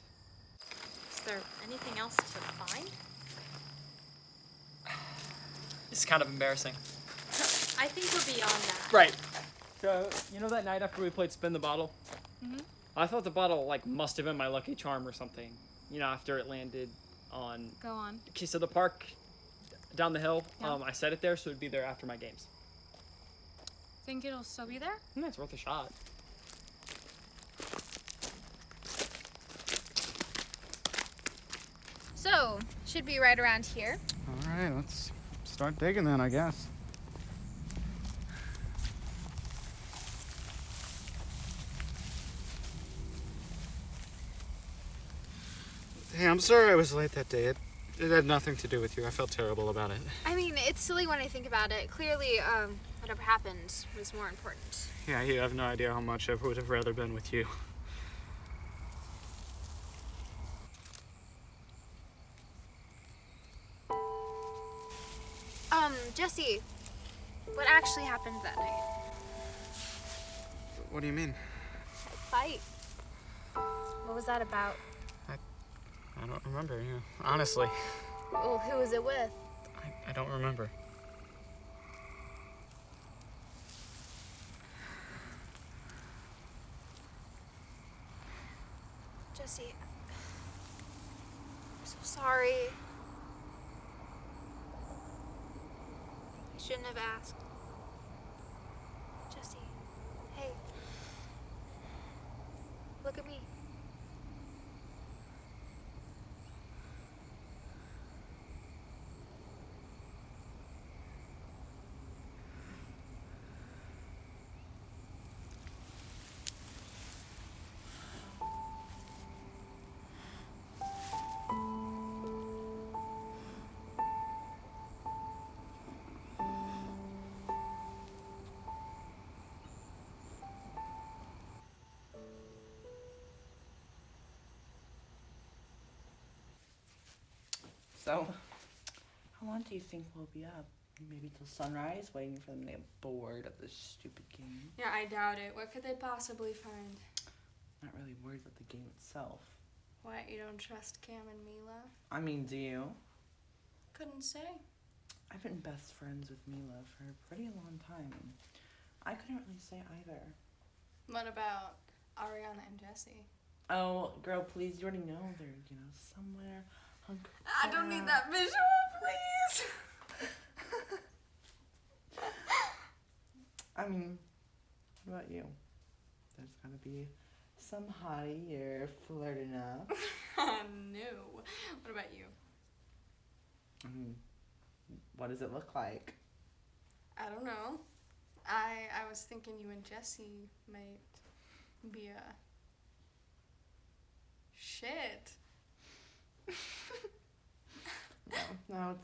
Is there anything else to find? It's kind of embarrassing. I think we're beyond that. Right. So, you know that night after we played Spin the Bottle? Mhm. I thought the bottle, must have been my lucky charm or something. You know, after it landed on... Go on. Okay, so the park down the hill, Yeah. I set it there so it'd be there after my games. Think it'll still be there? It's worth a shot. So, should be right around here. All right, let's start digging then, I guess. Hey, I'm sorry I was late that day. It had nothing to do with you. I felt terrible about it. I mean, it's silly when I think about it. Clearly, whatever happened was more important. Yeah, you have no idea how much I would have rather been with you. Jesse, what actually happened that night? What do you mean? Fight. What was that about? I don't remember, honestly. Well, who was it with? I don't remember. Jesse, I'm so sorry. I shouldn't have asked. Jesse, hey. Look at me. So, how long do you think we'll be up? Maybe till sunrise, waiting for them to get bored of this stupid game? Yeah, I doubt it. What could they possibly find? Not really worried about the game itself. What, you don't trust Cam and Mila? I mean, do you? Couldn't say. I've been best friends with Mila for a pretty long time. I couldn't really say either. What about Ariana and Jesse? Oh, girl, please, you already know they're, somewhere. I don't need that visual, please. I mean, what about you? There's gotta be some hottie you're flirting up. No. What about you? What does it look like? I don't know. I was thinking you and Jesse might be a... Shit. No,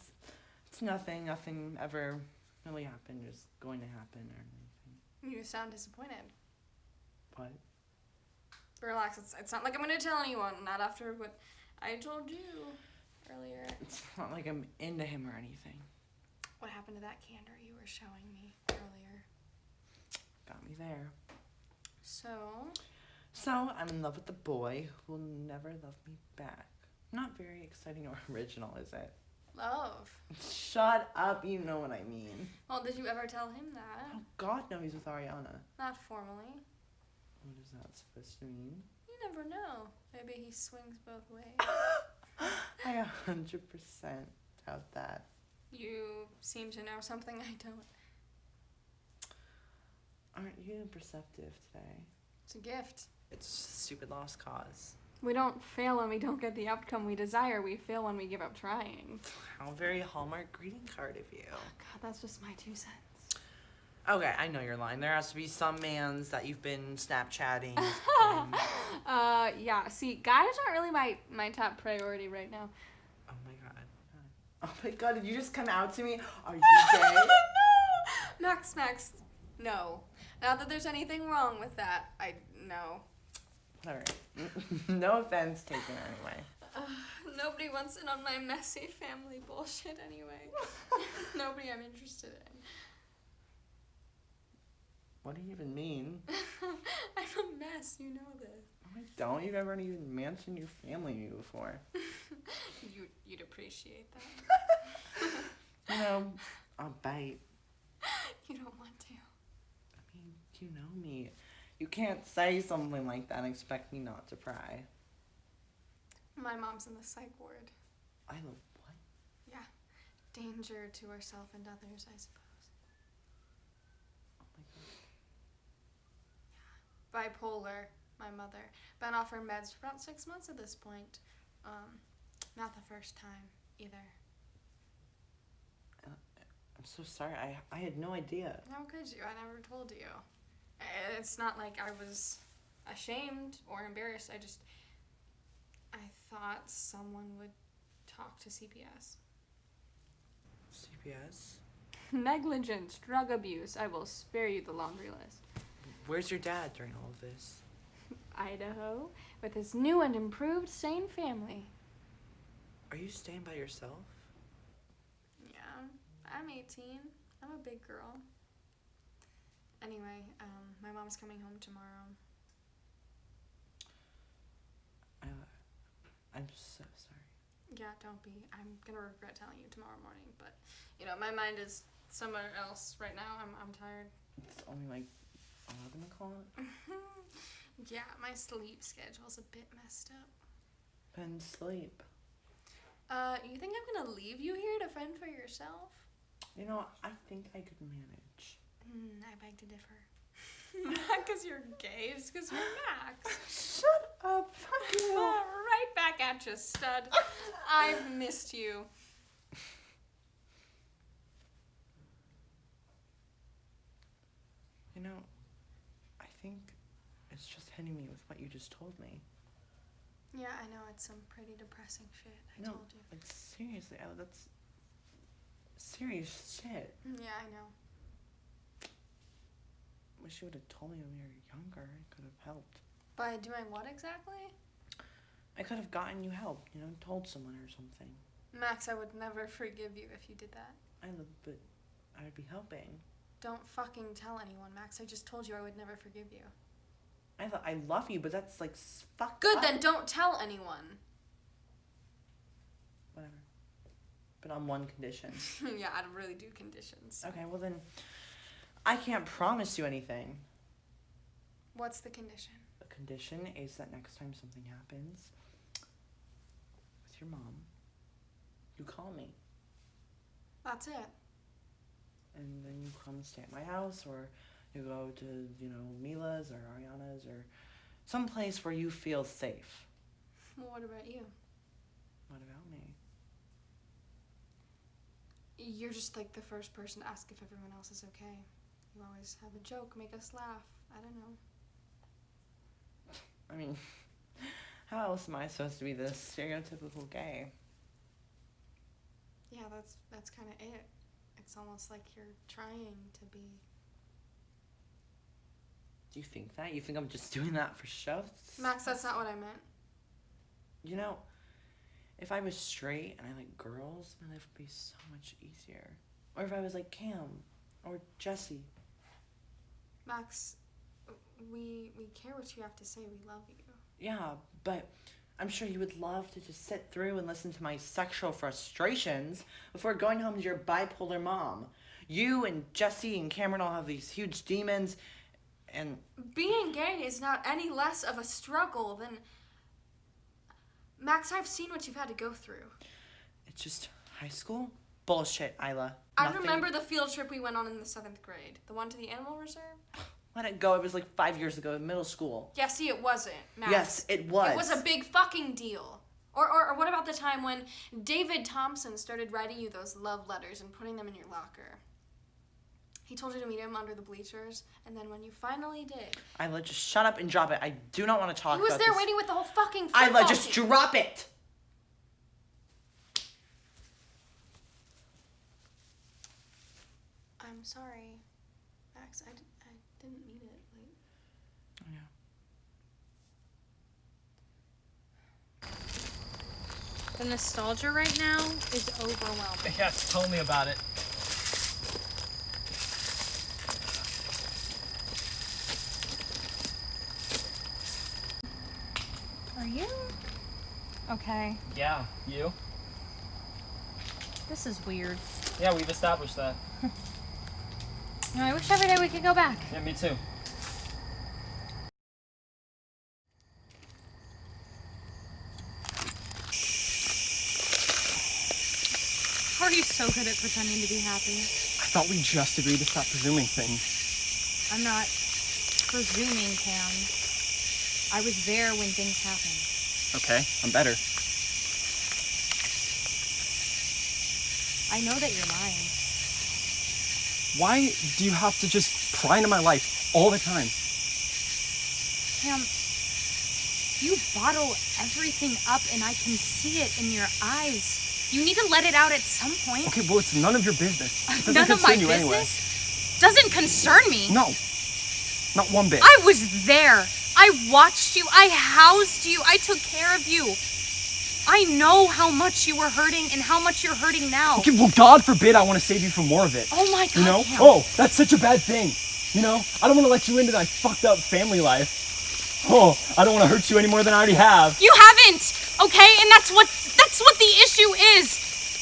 it's nothing. Nothing ever really happened. Just going to happen or anything. You sound disappointed. What? Relax, it's not like I'm gonna tell anyone, not after what I told you earlier. It's not like I'm into him or anything. What happened to that candor you were showing me earlier? Got me there. So, I'm in love with the boy who will never love me back. Not very exciting or original, is it? love. Shut up, you know what I mean. Well, did you ever tell him that? Oh, God, no, he's with Ariana. Not formally. What is that supposed to mean? You never know. Maybe he swings both ways. I 100% doubt that. You seem to know something I don't. Aren't you perceptive today? It's a gift. It's just a stupid lost cause. We don't fail when we don't get the outcome we desire. We fail when we give up trying. How very Hallmark greeting card of you. God, that's just my 2 cents. Okay, I know you're lying. There has to be some mans that you've been Snapchatting. Yeah, see, guys aren't really my top priority right now. Oh my god. Oh my god, did you just come out to me? Are you gay? No! Max, no. Not that there's anything wrong with that. No. Alright. No offense taken anyway. Nobody wants in on my messy family bullshit anyway. Nobody I'm interested in. What do you even mean? I'm a mess, you know this. No, I don't. You've never even mentioned your family to me before. You'd appreciate that. You know, I'll bite. You don't want to. I mean, you know me. You can't say something like that and expect me not to pry. My mom's in the psych ward. I love what? Yeah. Danger to herself and others, I suppose. Oh my god. Bipolar, my mother. Been off her meds for about 6 months at this point. Not the first time, either. I'm so sorry. I had no idea. How could you? I never told you. It's not like I was ashamed or embarrassed. I thought someone would talk to CPS. CPS? Negligence, drug abuse. I will spare you the laundry list. Where's your dad during all of this? Idaho, with his new and improved sane family. Are you staying by yourself? Yeah, I'm 18. I'm a big girl. Anyway, my mom's coming home tomorrow. I'm so sorry. Yeah, don't be. I'm gonna regret telling you tomorrow morning, but my mind is somewhere else right now. I'm tired. It's only like 11 o'clock. Yeah, my sleep schedule's a bit messed up. Then sleep. You think I'm gonna leave you here to fend for yourself? You know, I think I could manage. I beg to differ. Not because you're gay, just because you're Max. Shut up, fuck you. Right back at you, stud. I've missed you. You know, I think it's just hitting me with what you just told me. Yeah, I know, it's some pretty depressing shit, I No, told you. like seriously, that's serious shit. Yeah, I know. Wish you would have told me when we were younger. It could have helped. By doing what exactly? I could have gotten you help, told someone or something. Max, I would never forgive you if you did that. But I would be helping. Don't fucking tell anyone, Max. I just told you I would never forgive you. I love you, but that's like fucked Good, up. then don't tell anyone. Whatever. But on one condition. Yeah, I really do conditions. Okay, well then, I can't promise you anything. What's the condition? The condition is that next time something happens with your mom, you call me. That's it. And then you come stay at my house, or you go to, Mila's or Ariana's or some place where you feel safe. Well, what about you? What about me? You're just like the first person to ask if everyone else is okay. You always have a joke, make us laugh. I don't know. I mean, how else am I supposed to be the stereotypical gay? Yeah, that's kind of it. It's almost like you're trying to be. Do you think that? You think I'm just doing that for show? Max, that's not what I meant. You know, if I was straight and I like girls, my life would be so much easier. Or if I was like Cam or Jesse. Max, we care what you have to say. We love you. Yeah, but I'm sure you would love to just sit through and listen to my sexual frustrations before going home to your bipolar mom. You and Jesse and Cameron all have these huge demons, and Being gay is not any less of a struggle than... Max, I've seen what you've had to go through. it's just high school? Bullshit, Isla. I Nothing- remember the field trip we went on in the 7th grade. The one to the animal reserve? Let it go. It was like 5 years ago in middle school. Yeah, see, it wasn't, Max. Yes, it was. It was a big fucking deal. Or what about the time when David Thompson started writing you those love letters and putting them in your locker? He told you to meet him under the bleachers, and then when you finally did... Isla, just shut up and drop it. I do not want to talk He was about there this. waiting with the whole fucking football Isla, just team. drop it! I'm sorry, Max. I didn't mean it. Like... The nostalgia right now is overwhelming. Yeah, tell me about it. Are you? Okay. Yeah, you? This is weird. Yeah, we've established that. No, I wish every day we could go back. Yeah, me too. How are you so good at pretending to be happy? I thought we just agreed to stop presuming things. I'm not presuming, Cam. I was there when things happened. Okay, I'm better. I know that you're lying. Why do you have to just pry into my life all the time? Cam, you bottle everything up and I can see it in your eyes. You need to let it out at some point. Okay, well, it's none of your business. It doesn't None of my concern you anyway. business doesn't concern me. No, not one bit. I was there. I watched you. I housed you. I took care of you. I know how much you were hurting and how much you're hurting now. Okay, well, God forbid I want to save you from more of it. Oh my God, You know? Cam. Oh, that's such a bad thing. You know? I don't want to let you into that fucked up family life. Oh, I don't want to hurt you any more than I already have. You haven't, okay? And that's what the issue is.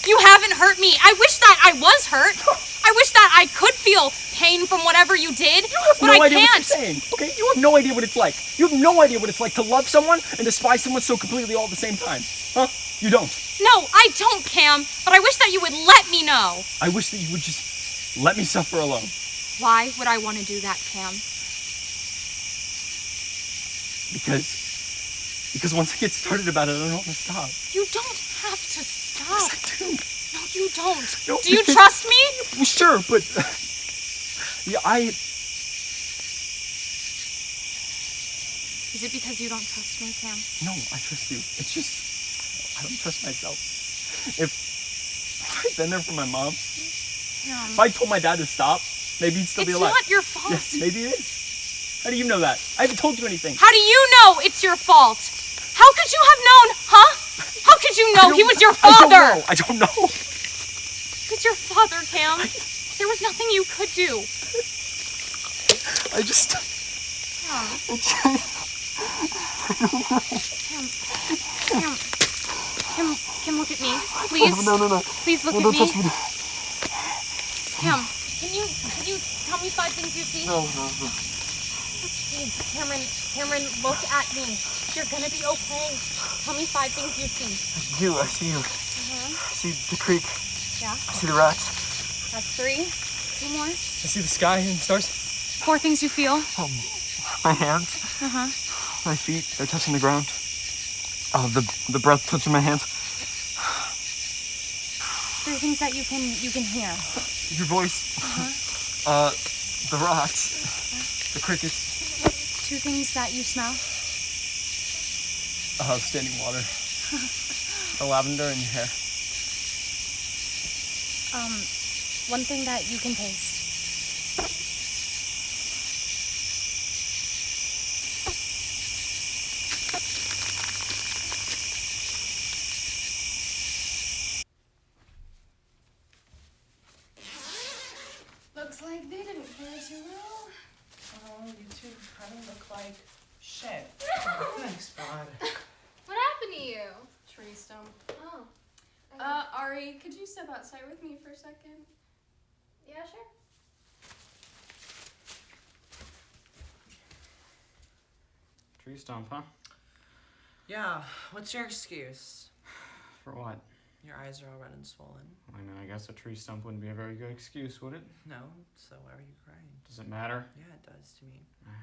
You haven't hurt me. I wish that I was hurt. I wish that I could feel pain from whatever you did, but no I idea can't. what you're saying, okay? You have no idea what it's like. You have no idea what it's like to love someone and despise someone so completely all at the same time. Huh? You don't. No, I don't, Cam, but I wish that you would let me know. I wish that you would just let me suffer alone. Why would I want to do that, Cam? Because once I get started about it, I don't want to stop. You don't have to stop. Yes, I do. No, you don't. No, Do you because- trust me? Well, sure, but yeah, Is it because you don't trust me, Cam? No, I trust you. It's just, I don't trust myself. If I'd been there for my mom, Cam. if I told my dad to stop, maybe he'd still be It's alive. not your fault. Yes, maybe it is. How do you know that? I haven't told you anything. How do you know it's your fault? How could you have known, huh? How could you know he was your father? I don't know. He's your father, Cam. There was nothing you could do. I just... Cam, look at me, please. No. Please look No, at don't me. touch me. Cam, can you tell me 5 things you see? No. Please, Cameron, look at me. You're gonna be okay. Tell me 5 things you see. I see you. I see the creek. Yeah, I see the rocks. that's 3. 2 more. I see the sky and the stars. 4 things you feel. My hands. Uh-huh. My feet, they're touching the ground. Oh, the breath touching my hands. There are things that you can hear. Your voice. The rocks. The crickets. 2 things that you smell. Standing water. The lavender in your hair. 1 thing that you can taste. Looks like they didn't fare too well. Oh, you two kind of look like shit. Thanks, bud. What happened to you? Tree stump. Oh. Ari, could you step outside with me for a second? Yeah, sure. Tree stump, huh? Yeah, what's your excuse? For what? Your eyes are all red and swollen. I mean, I guess a tree stump wouldn't be a very good excuse, would it? No, so why are you crying? Does it matter? Yeah, it does to me. Max.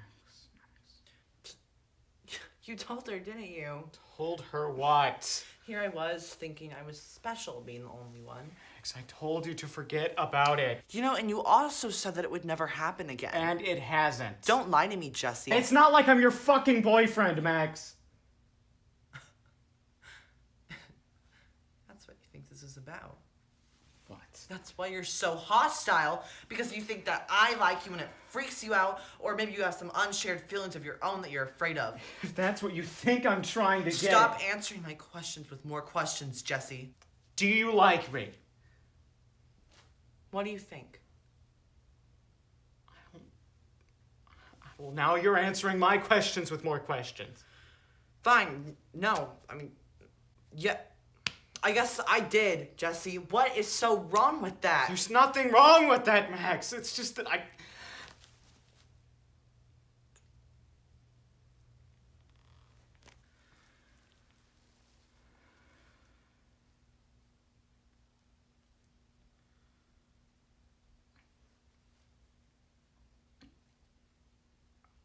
You told her, didn't you? Told her what? Here I was thinking I was special being the only one. Max, I told you to forget about it. You know, and you also said that it would never happen again. And it hasn't. Don't lie to me, Jesse. It's not like I'm your fucking boyfriend, Max. That's what you think this is about. What? That's why you're so hostile, because you think that I like you and it freaks you out, or maybe you have some unshared feelings of your own that you're afraid of. If that's what you think I'm trying to get... Stop answering my questions with more questions, Jesse. Do you like me? What do you think? Well, now you're answering my questions with more questions. Fine. No. I mean, yeah. I guess I did, Jesse. What is so wrong with that? There's nothing wrong with that, Max. It's just that I...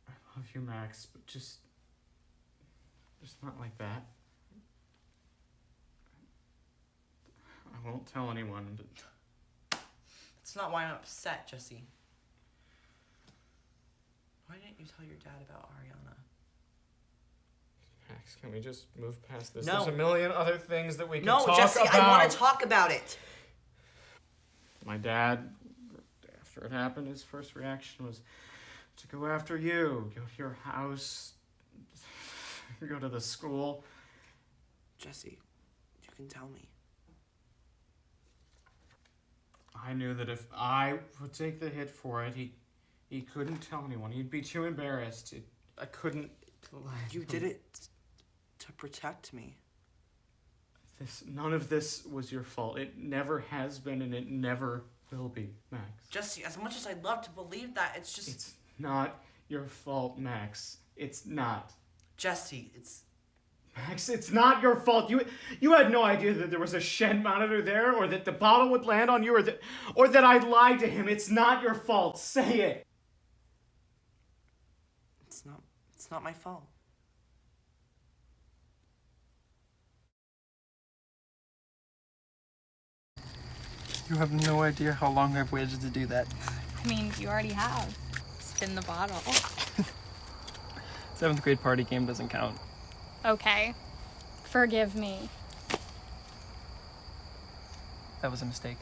I love you, Max, but just not like that. I won't tell anyone, but... That's not why I'm upset, Jesse. Why didn't you tell your dad about Ariana? Max, can we just move past this? No. There's a million other things that we can No, talk Jesse, about. I want to talk about it. My dad, after it happened, his first reaction was to go after you, go to your house, go to the school. Jesse, you can tell me. I knew that if I would take the hit for it, he couldn't tell anyone. He'd be too embarrassed. I couldn't... You did it to protect me. None of this was your fault. It never has been, and it never will be, Max. Jesse, as much as I'd love to believe that, it's just... It's not your fault, Max. It's not. Jesse, it's... Max, it's not your fault. You had no idea that there was a shed monitor there, or that the bottle would land on you, or that I lied to him. It's not your fault. Say it. It's not my fault. You have no idea how long I've waited to do that. I mean, you already have. Spin the bottle. 7th grade party game doesn't count. Okay. Forgive me. That was a mistake.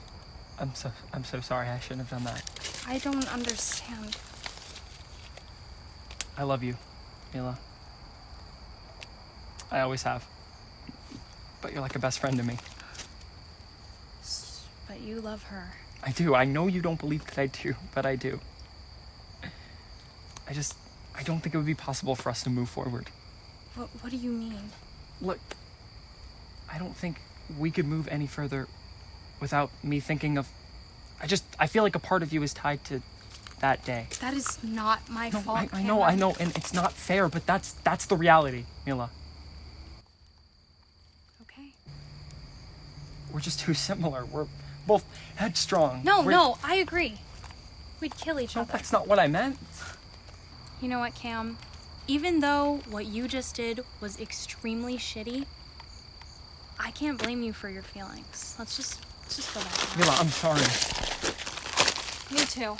I'm so sorry. I shouldn't have done that. I don't understand. I love you, Mila. I always have. But you're like a best friend to me. But you love her. I do. I know you don't believe that I do, but I do. I don't think it would be possible for us to move forward. What do you mean? Look, I don't think we could move any further without me thinking of... I feel like a part of you is tied to that day. That is not my fault, I know, and it's not fair, but that's the reality, Mila. Okay. We're just too similar. We're both headstrong. No, I agree. We'd kill each No, other. that's not what I meant. You know what, Cam? Even though what you just did was extremely shitty, I can't blame you for your feelings. Let's just go back. Mila, I'm sorry. Me too.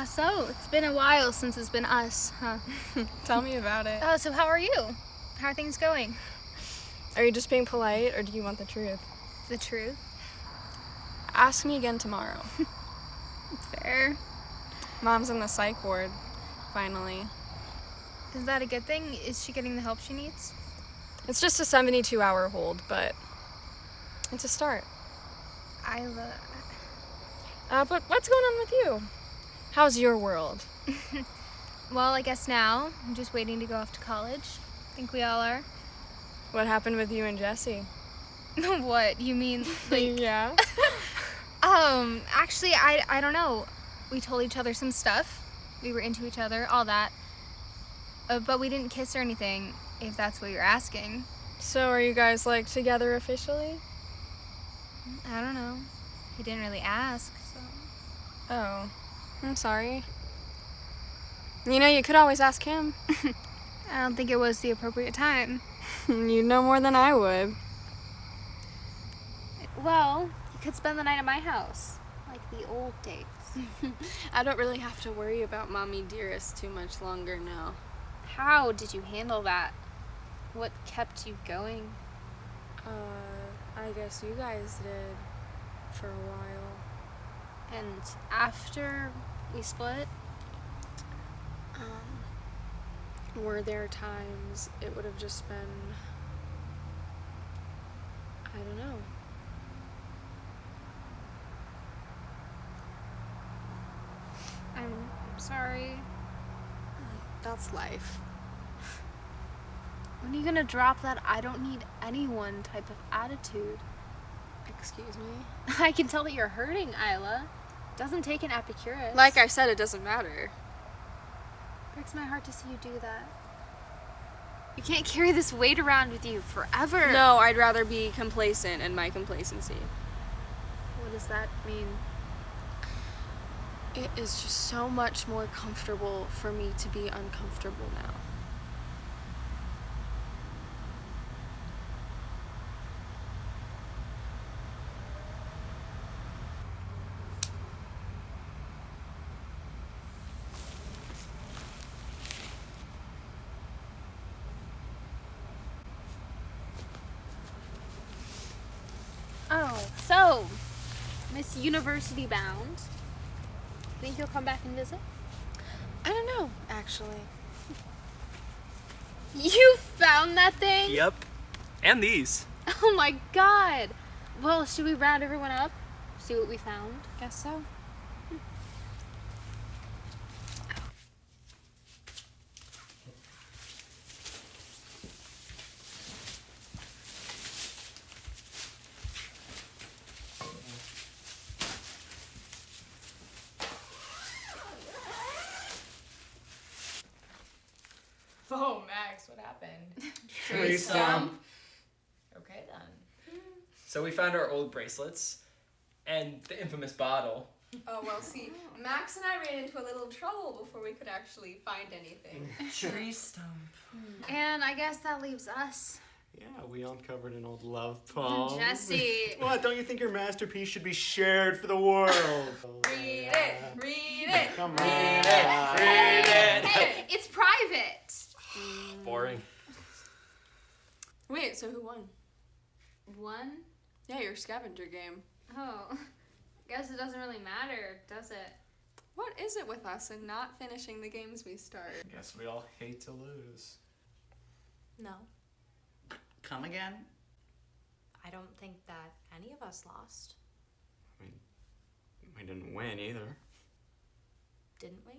So, it's been a while since it's been us, huh? Tell me about it. So how are you? How are things going? Are you just being polite, or do you want the truth? The truth? Ask me again tomorrow. Fair. Mom's in the psych ward, finally. Is that a good thing? Is she getting the help she needs? It's just a 72-hour hold, but it's a start. Isla. But what's going on with you? How's your world? Well, I guess now I'm just waiting to go off to college. Think we all are. What happened with you and Jesse? What? You mean like Yeah. Actually I don't know. We told each other some stuff. We were into each other, all that. But we didn't kiss or anything, if that's what you're asking. So are you guys like together officially? I don't know. He didn't really ask, so. Oh, I'm sorry. You know, you could always ask him. I don't think it was the appropriate time. You know more than I would. Well, you could spend the night at my house, like the old days. I don't really have to worry about Mommy Dearest too much longer now. How did you handle that? What kept you going? I guess you guys did for a while. And after we split? Were there times it would have just been, I don't know. I'm sorry. That's life. When are you gonna drop that I don't need anyone type of attitude? Excuse me? I can tell that you're hurting, Isla. Doesn't take an Epicurus. Like I said, it doesn't matter. Breaks my heart to see you do that. You can't carry this weight around with you forever. No, I'd rather be complacent in my complacency. What does that mean? It is just so much more comfortable for me to be uncomfortable now. Oh, so, Miss University Bound, think you'll come back and visit? I don't know, actually. You found that thing? Yep. And these. Oh my god! Well, should we round everyone up? See what we found? Guess so. Oh, Max, what happened? Tree stump. Okay, then. So we found our old bracelets and the infamous bottle. Oh, well, see, Max and I ran into a little trouble before we could actually find anything. Tree stump. And I guess that leaves us. Yeah, we uncovered an old love poem. Jesse. What? Don't you think your masterpiece should be shared for the world? Read it, read it. Come on. Read it. Hey, it's private. Boring. Wait, so who won? One? Yeah, your scavenger game. Oh, guess it doesn't really matter, does it? What is it with us and not finishing the games we start? Guess we all hate to lose. No, Come again? I don't think that any of us lost, I mean, we didn't win either. didn't we?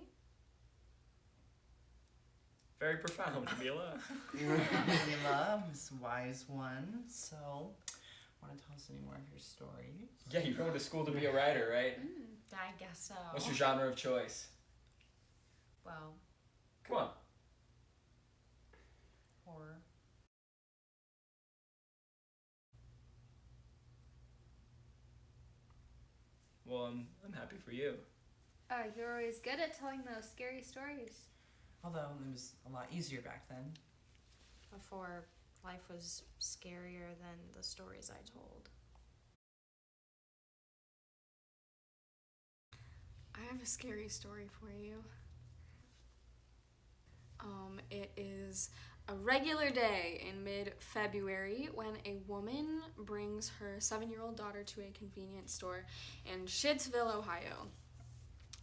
Very profound, Mila. Mila, Miss Wise One. So, want to tell us any more of your stories? Yeah, you're going to school to be a writer, right? I guess so. What's your genre of choice? Well, Come on. horror. Well, I'm happy for you. You're always good at telling those scary stories. Although it was a lot easier back then. Before life was scarier than the stories I told. I have a scary story for you. It is a regular day in mid-February when a woman brings her 7-year-old daughter to a convenience store in Shittsville, Ohio.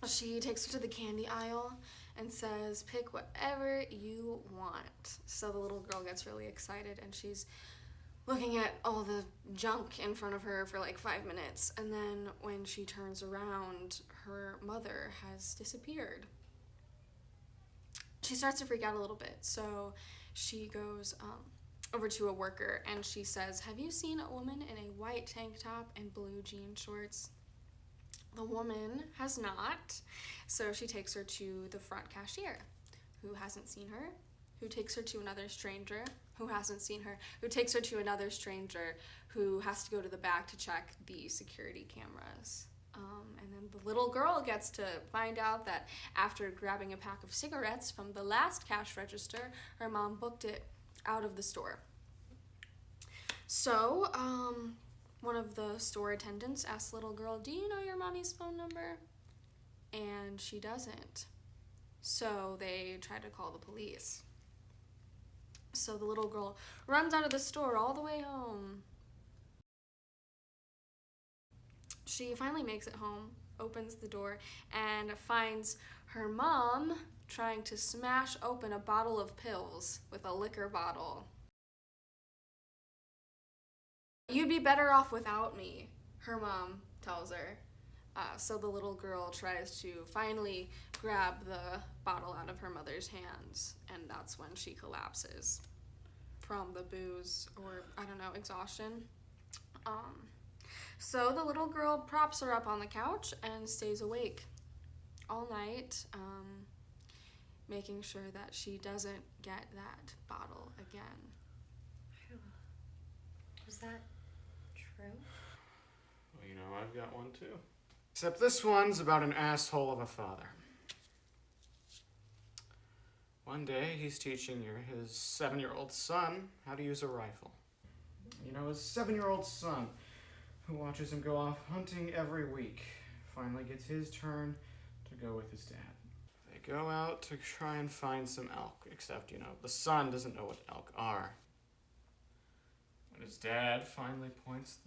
She takes her to the candy aisle and says, pick whatever you want. So the little girl gets really excited and she's looking at all the junk in front of her for like 5 minutes. And then when she turns around, her mother has disappeared. She starts to freak out a little bit. So she goes over to a worker and she says, have you seen a woman in a white tank top and blue jean shorts? The woman has not, so she takes her to the front cashier, who hasn't seen her, who takes her to another stranger, who hasn't seen her, who takes her to another stranger, who has to go to the back to check the security cameras. And then the little girl gets to find out that after grabbing a pack of cigarettes from the last cash register, her mom booked it out of the store. So, one of the store attendants asks the little girl, do you know your mommy's phone number? And she doesn't. So they try to call the police. So the little girl runs out of the store all the way home. She finally makes it home, opens the door, and finds her mom trying to smash open a bottle of pills with a liquor bottle. You'd be better off without me, her mom tells her. So the little girl tries to finally grab the bottle out of her mother's hands, and that's when she collapses from the booze or, I don't know, exhaustion. So the little girl props her up on the couch and stays awake all night, making sure that she doesn't get that bottle again. Was that true? Well, you know, I've got one too. Except this one's about an asshole of a father. One day, he's teaching his 7-year-old son how to use a rifle. You know, his 7-year-old son, who watches him go off hunting every week, finally gets his turn to go with his dad. They go out to try and find some elk, except, you know, the son doesn't know what elk are. When his dad finally points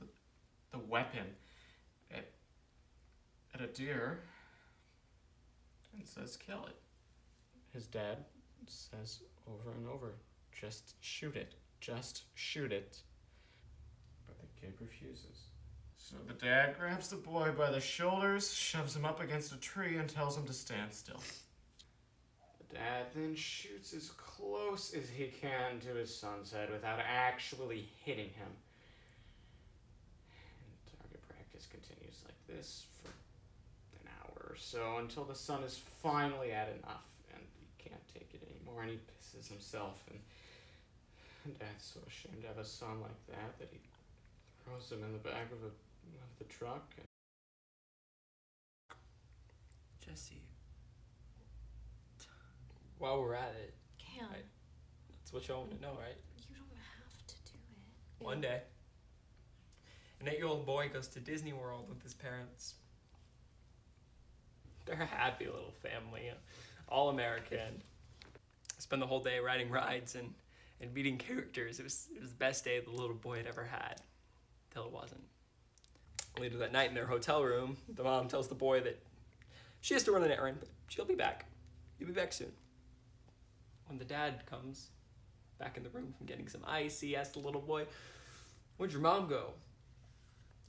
the weapon at a deer and says, kill it. His dad says over and over, just shoot it, just shoot it. But the kid refuses. So the dad grabs the boy by the shoulders, shoves him up against a tree, and tells him to stand still. The dad then shoots as close as he can to his son's head without actually hitting him. And target practice continues like this for an hour or so until the son is finally had enough and he can't take it anymore and he pisses himself. And Dad's so ashamed to have a son like that he throws him in the back of the truck. Jesse, while we're at it, Cam, that's what y'all want to know, right? you don't have to do it. One day, an 8-year-old boy goes to Disney World with his parents. They're a happy little family, all American. Spend the whole day riding rides and meeting characters. It was the best day the little boy had ever had, till it wasn't. Later that night in their hotel room, the mom tells the boy that she has to run an errand, but she'll be back. You'll be back soon. When the dad comes back in the room from getting some ice, he asks the little boy, where'd your mom go?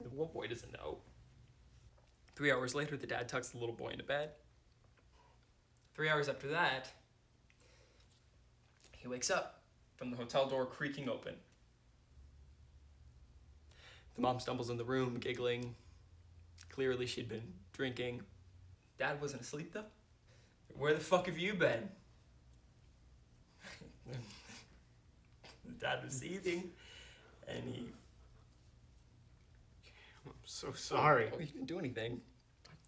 The little boy doesn't know. 3 hours later, the dad tucks the little boy into bed. 3 hours after that, he wakes up from the hotel door creaking open. The mom stumbles in the room, giggling. Clearly she'd been drinking. Dad wasn't asleep though. Where the fuck have you been? Dad was seething, and he... I'm so sorry. Oh, you didn't do anything.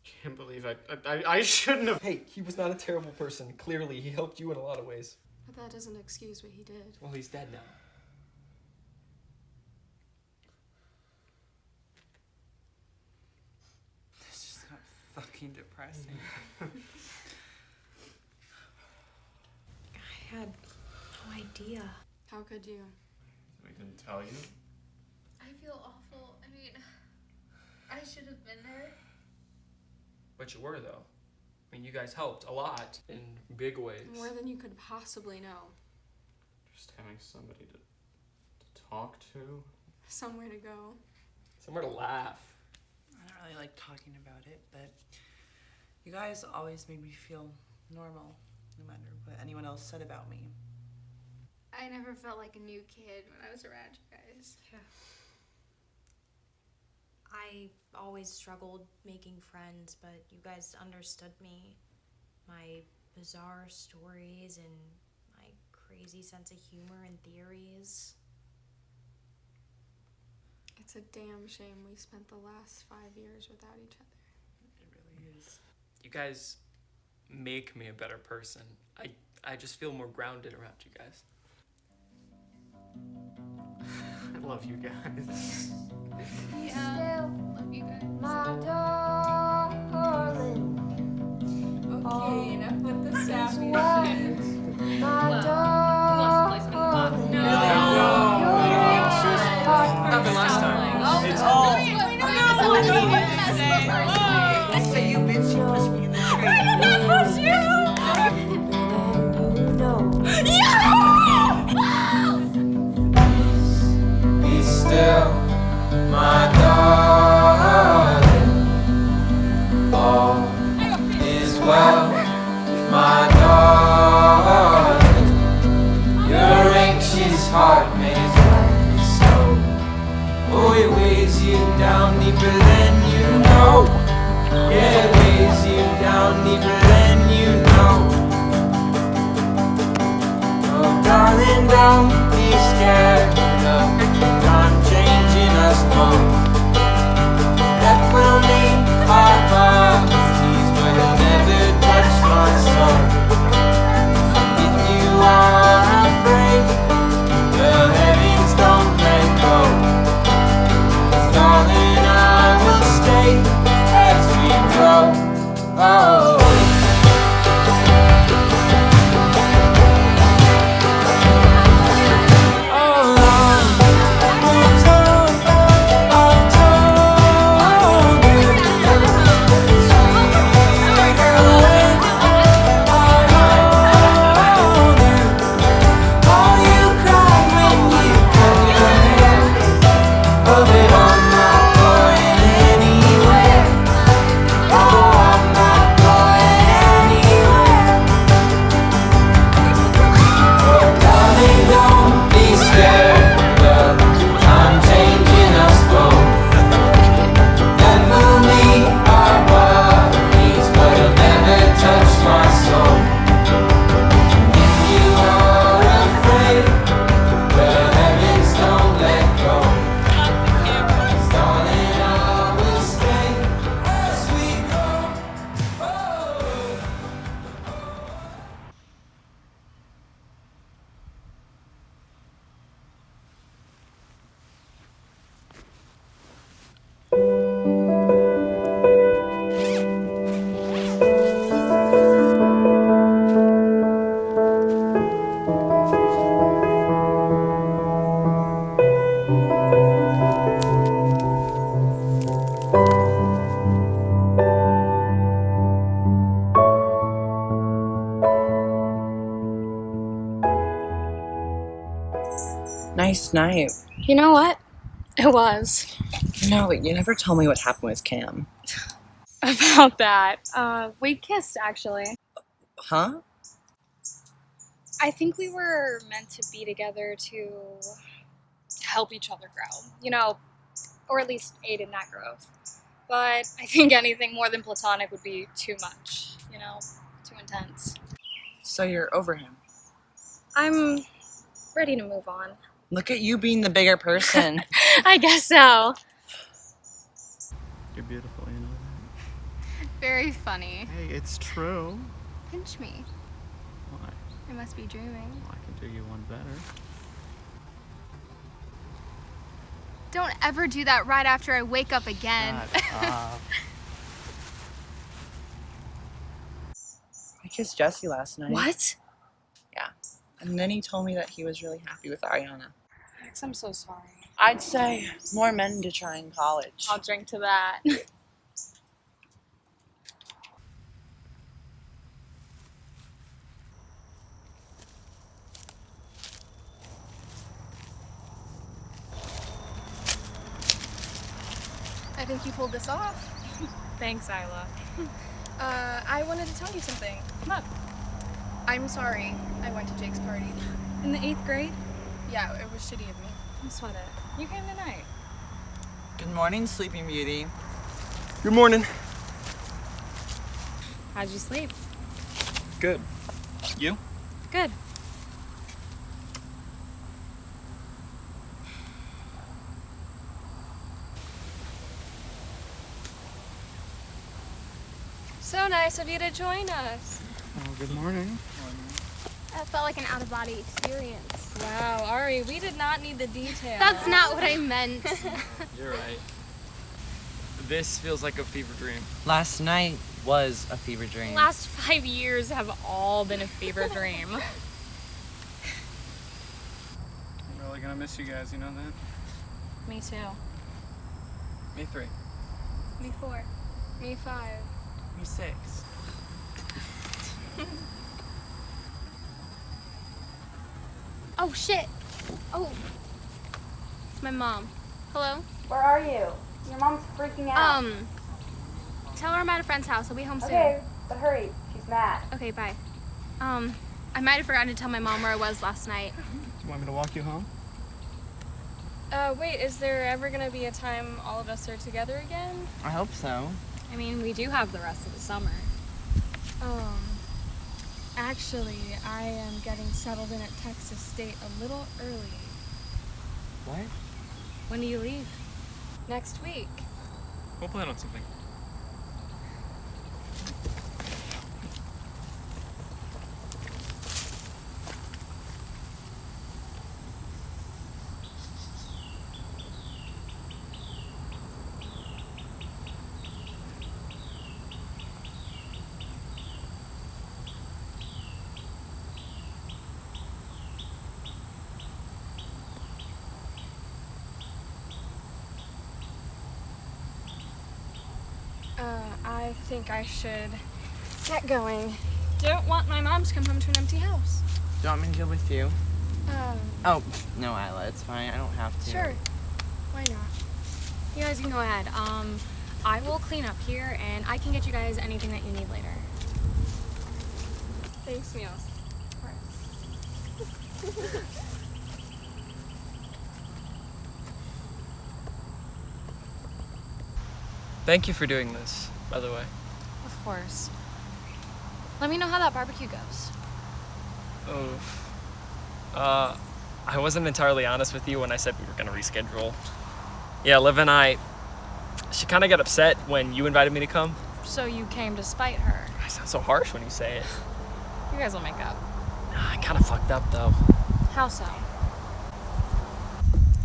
Can't believe I shouldn't have. Hey, he was not a terrible person. Clearly, he helped you in a lot of ways. But that doesn't excuse what he did. Well, he's dead now. This just got fucking depressing. I had no idea. How could you? We didn't tell you. I feel awful. I mean, I should have been there. But you were, though. I mean, you guys helped a lot in big ways. More than you could possibly know. Just having somebody to talk to. Somewhere to go. Somewhere to laugh. I don't really like talking about it, but you guys always made me feel normal, no matter what anyone else said about me. I never felt like a new kid when I was around you guys. Yeah. I always struggled making friends, but you guys understood me. My bizarre stories and my crazy sense of humor and theories. It's a damn shame we spent the last 5 years without each other. It really is. You guys make me a better person. I just feel more grounded around you guys. I love you guys. Yeah. Love you guys. My darling. Okay, enough with the sappy Well, shit. my darling. Happened last time. It's all. I say you bitch, you pushed me in the tree. I did not push you! Be still, my darling. All is well, my darling. Your anxious heart may like snow. Oh, it weighs you down deeper than you know. Yeah, it weighs you down deeper than you know. Oh, darling, don't be scared of time changing us both. Death will leave our bodies, but it'll never touch my soul. If you are afraid, the heavens don't let go. 'Cause darling, I will stay as we grow. Oh. Nice night. You know what? It was. No, you never told me what happened with Cam. About that. We kissed, actually. Huh? I think we were meant to be together to help each other grow. You know, or at least aid in that growth. But I think anything more than platonic would be too much. You know, too intense. So you're over him. I'm ready to move on. Look at you being the bigger person. I guess so. You're beautiful, you know very funny. Hey, it's true. Pinch me. Why? I must be dreaming. I can do you one better. Don't ever do that right after I wake up again. I kissed Jesse last night. What? Yeah. And then he told me that he was really happy with Ariana. Max, I'm so sorry. I'd say more men to try in college. I'll drink to that. I think you pulled this off. Thanks, Isla. I wanted to tell you something. Come on. I'm sorry I went to Jake's party. In the 8th grade? Yeah, it was shitty of me. Don't sweat it. You came tonight. Good morning, Sleeping Beauty. Good morning. How'd you sleep? Good. You? Good. So nice of you to join us. Oh, good morning. That felt like an out-of-body experience. Wow, Ari, we did not need the details. That's not what I meant. You're right. This feels like a fever dream. Last night was a fever dream. The last 5 years have all been a fever dream. I'm really gonna miss you guys, you know that? Me too. Me 3. Me 4. Me 5. Me 6. Oh, shit. Oh. It's my mom. Hello? Where are you? Your mom's freaking out. Tell her I'm at a friend's house. I'll be home soon. Okay, but hurry. She's mad. Okay, bye. I might have forgotten to tell my mom where I was last night. Do you want me to walk you home? Wait, is there ever gonna be a time all of us are together again? I hope so. I mean, we do have the rest of the summer. Actually, I am getting settled in at Texas State a little early. What? When do you leave? Next week. We'll plan on something. I think I should get going. Don't want my mom to come home to an empty house. Do you want me to go with you? Um, Oh, no, Isla, it's fine. I don't have to. Sure. Why not? You guys can go ahead. I will clean up here, and I can get you guys anything that you need later. Thanks, Meals. Thank you for doing this, by the way. Of course. Let me know how that barbecue goes. I wasn't entirely honest with you when I said we were gonna reschedule. Yeah, Liv and I, she kind of got upset when you invited me to come. So you came to spite her. I sound so harsh when you say it. You guys will make up. I kind of fucked up though. How so?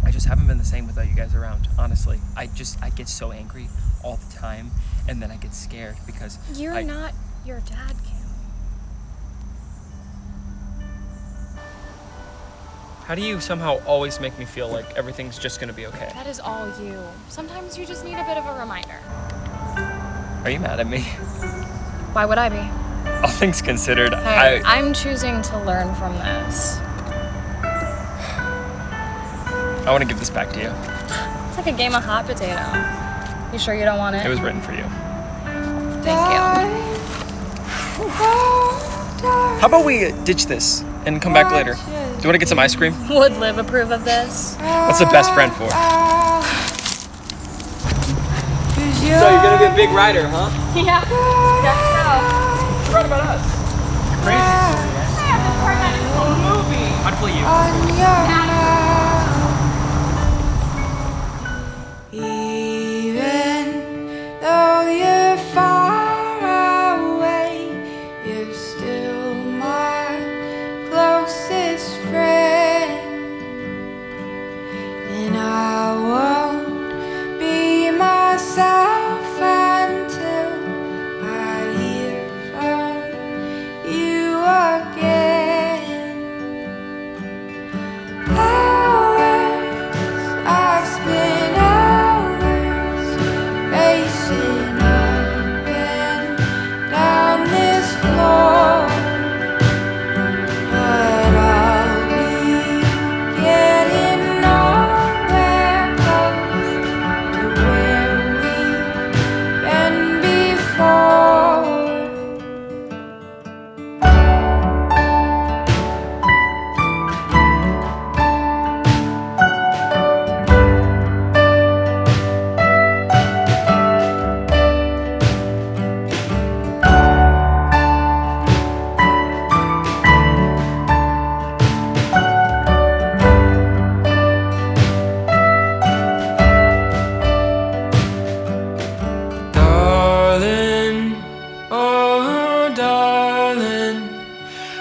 I just haven't been the same without you guys around, honestly. I get so angry all the time, and then I get scared because You're not your dad, Cam. How do you somehow always make me feel like everything's just gonna be okay? That is all you. Sometimes you just need a bit of a reminder. Are you mad at me? Why would I be? All things considered, Hey, I'm choosing to learn from this. I want to give this back to you. It's like a game of hot potato. You sure you don't want it? It was written for you. Thank you. How about we ditch this and come back later? Do you want to get some ice cream? Would Liv approve of this? What's the best friend for? So you're gonna be a big writer, huh? Yeah. Guess so. Write about us. Crazy story, Hey, I'm gonna turn that into a movie. I'd play you. Even though you're far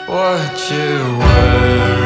what you were.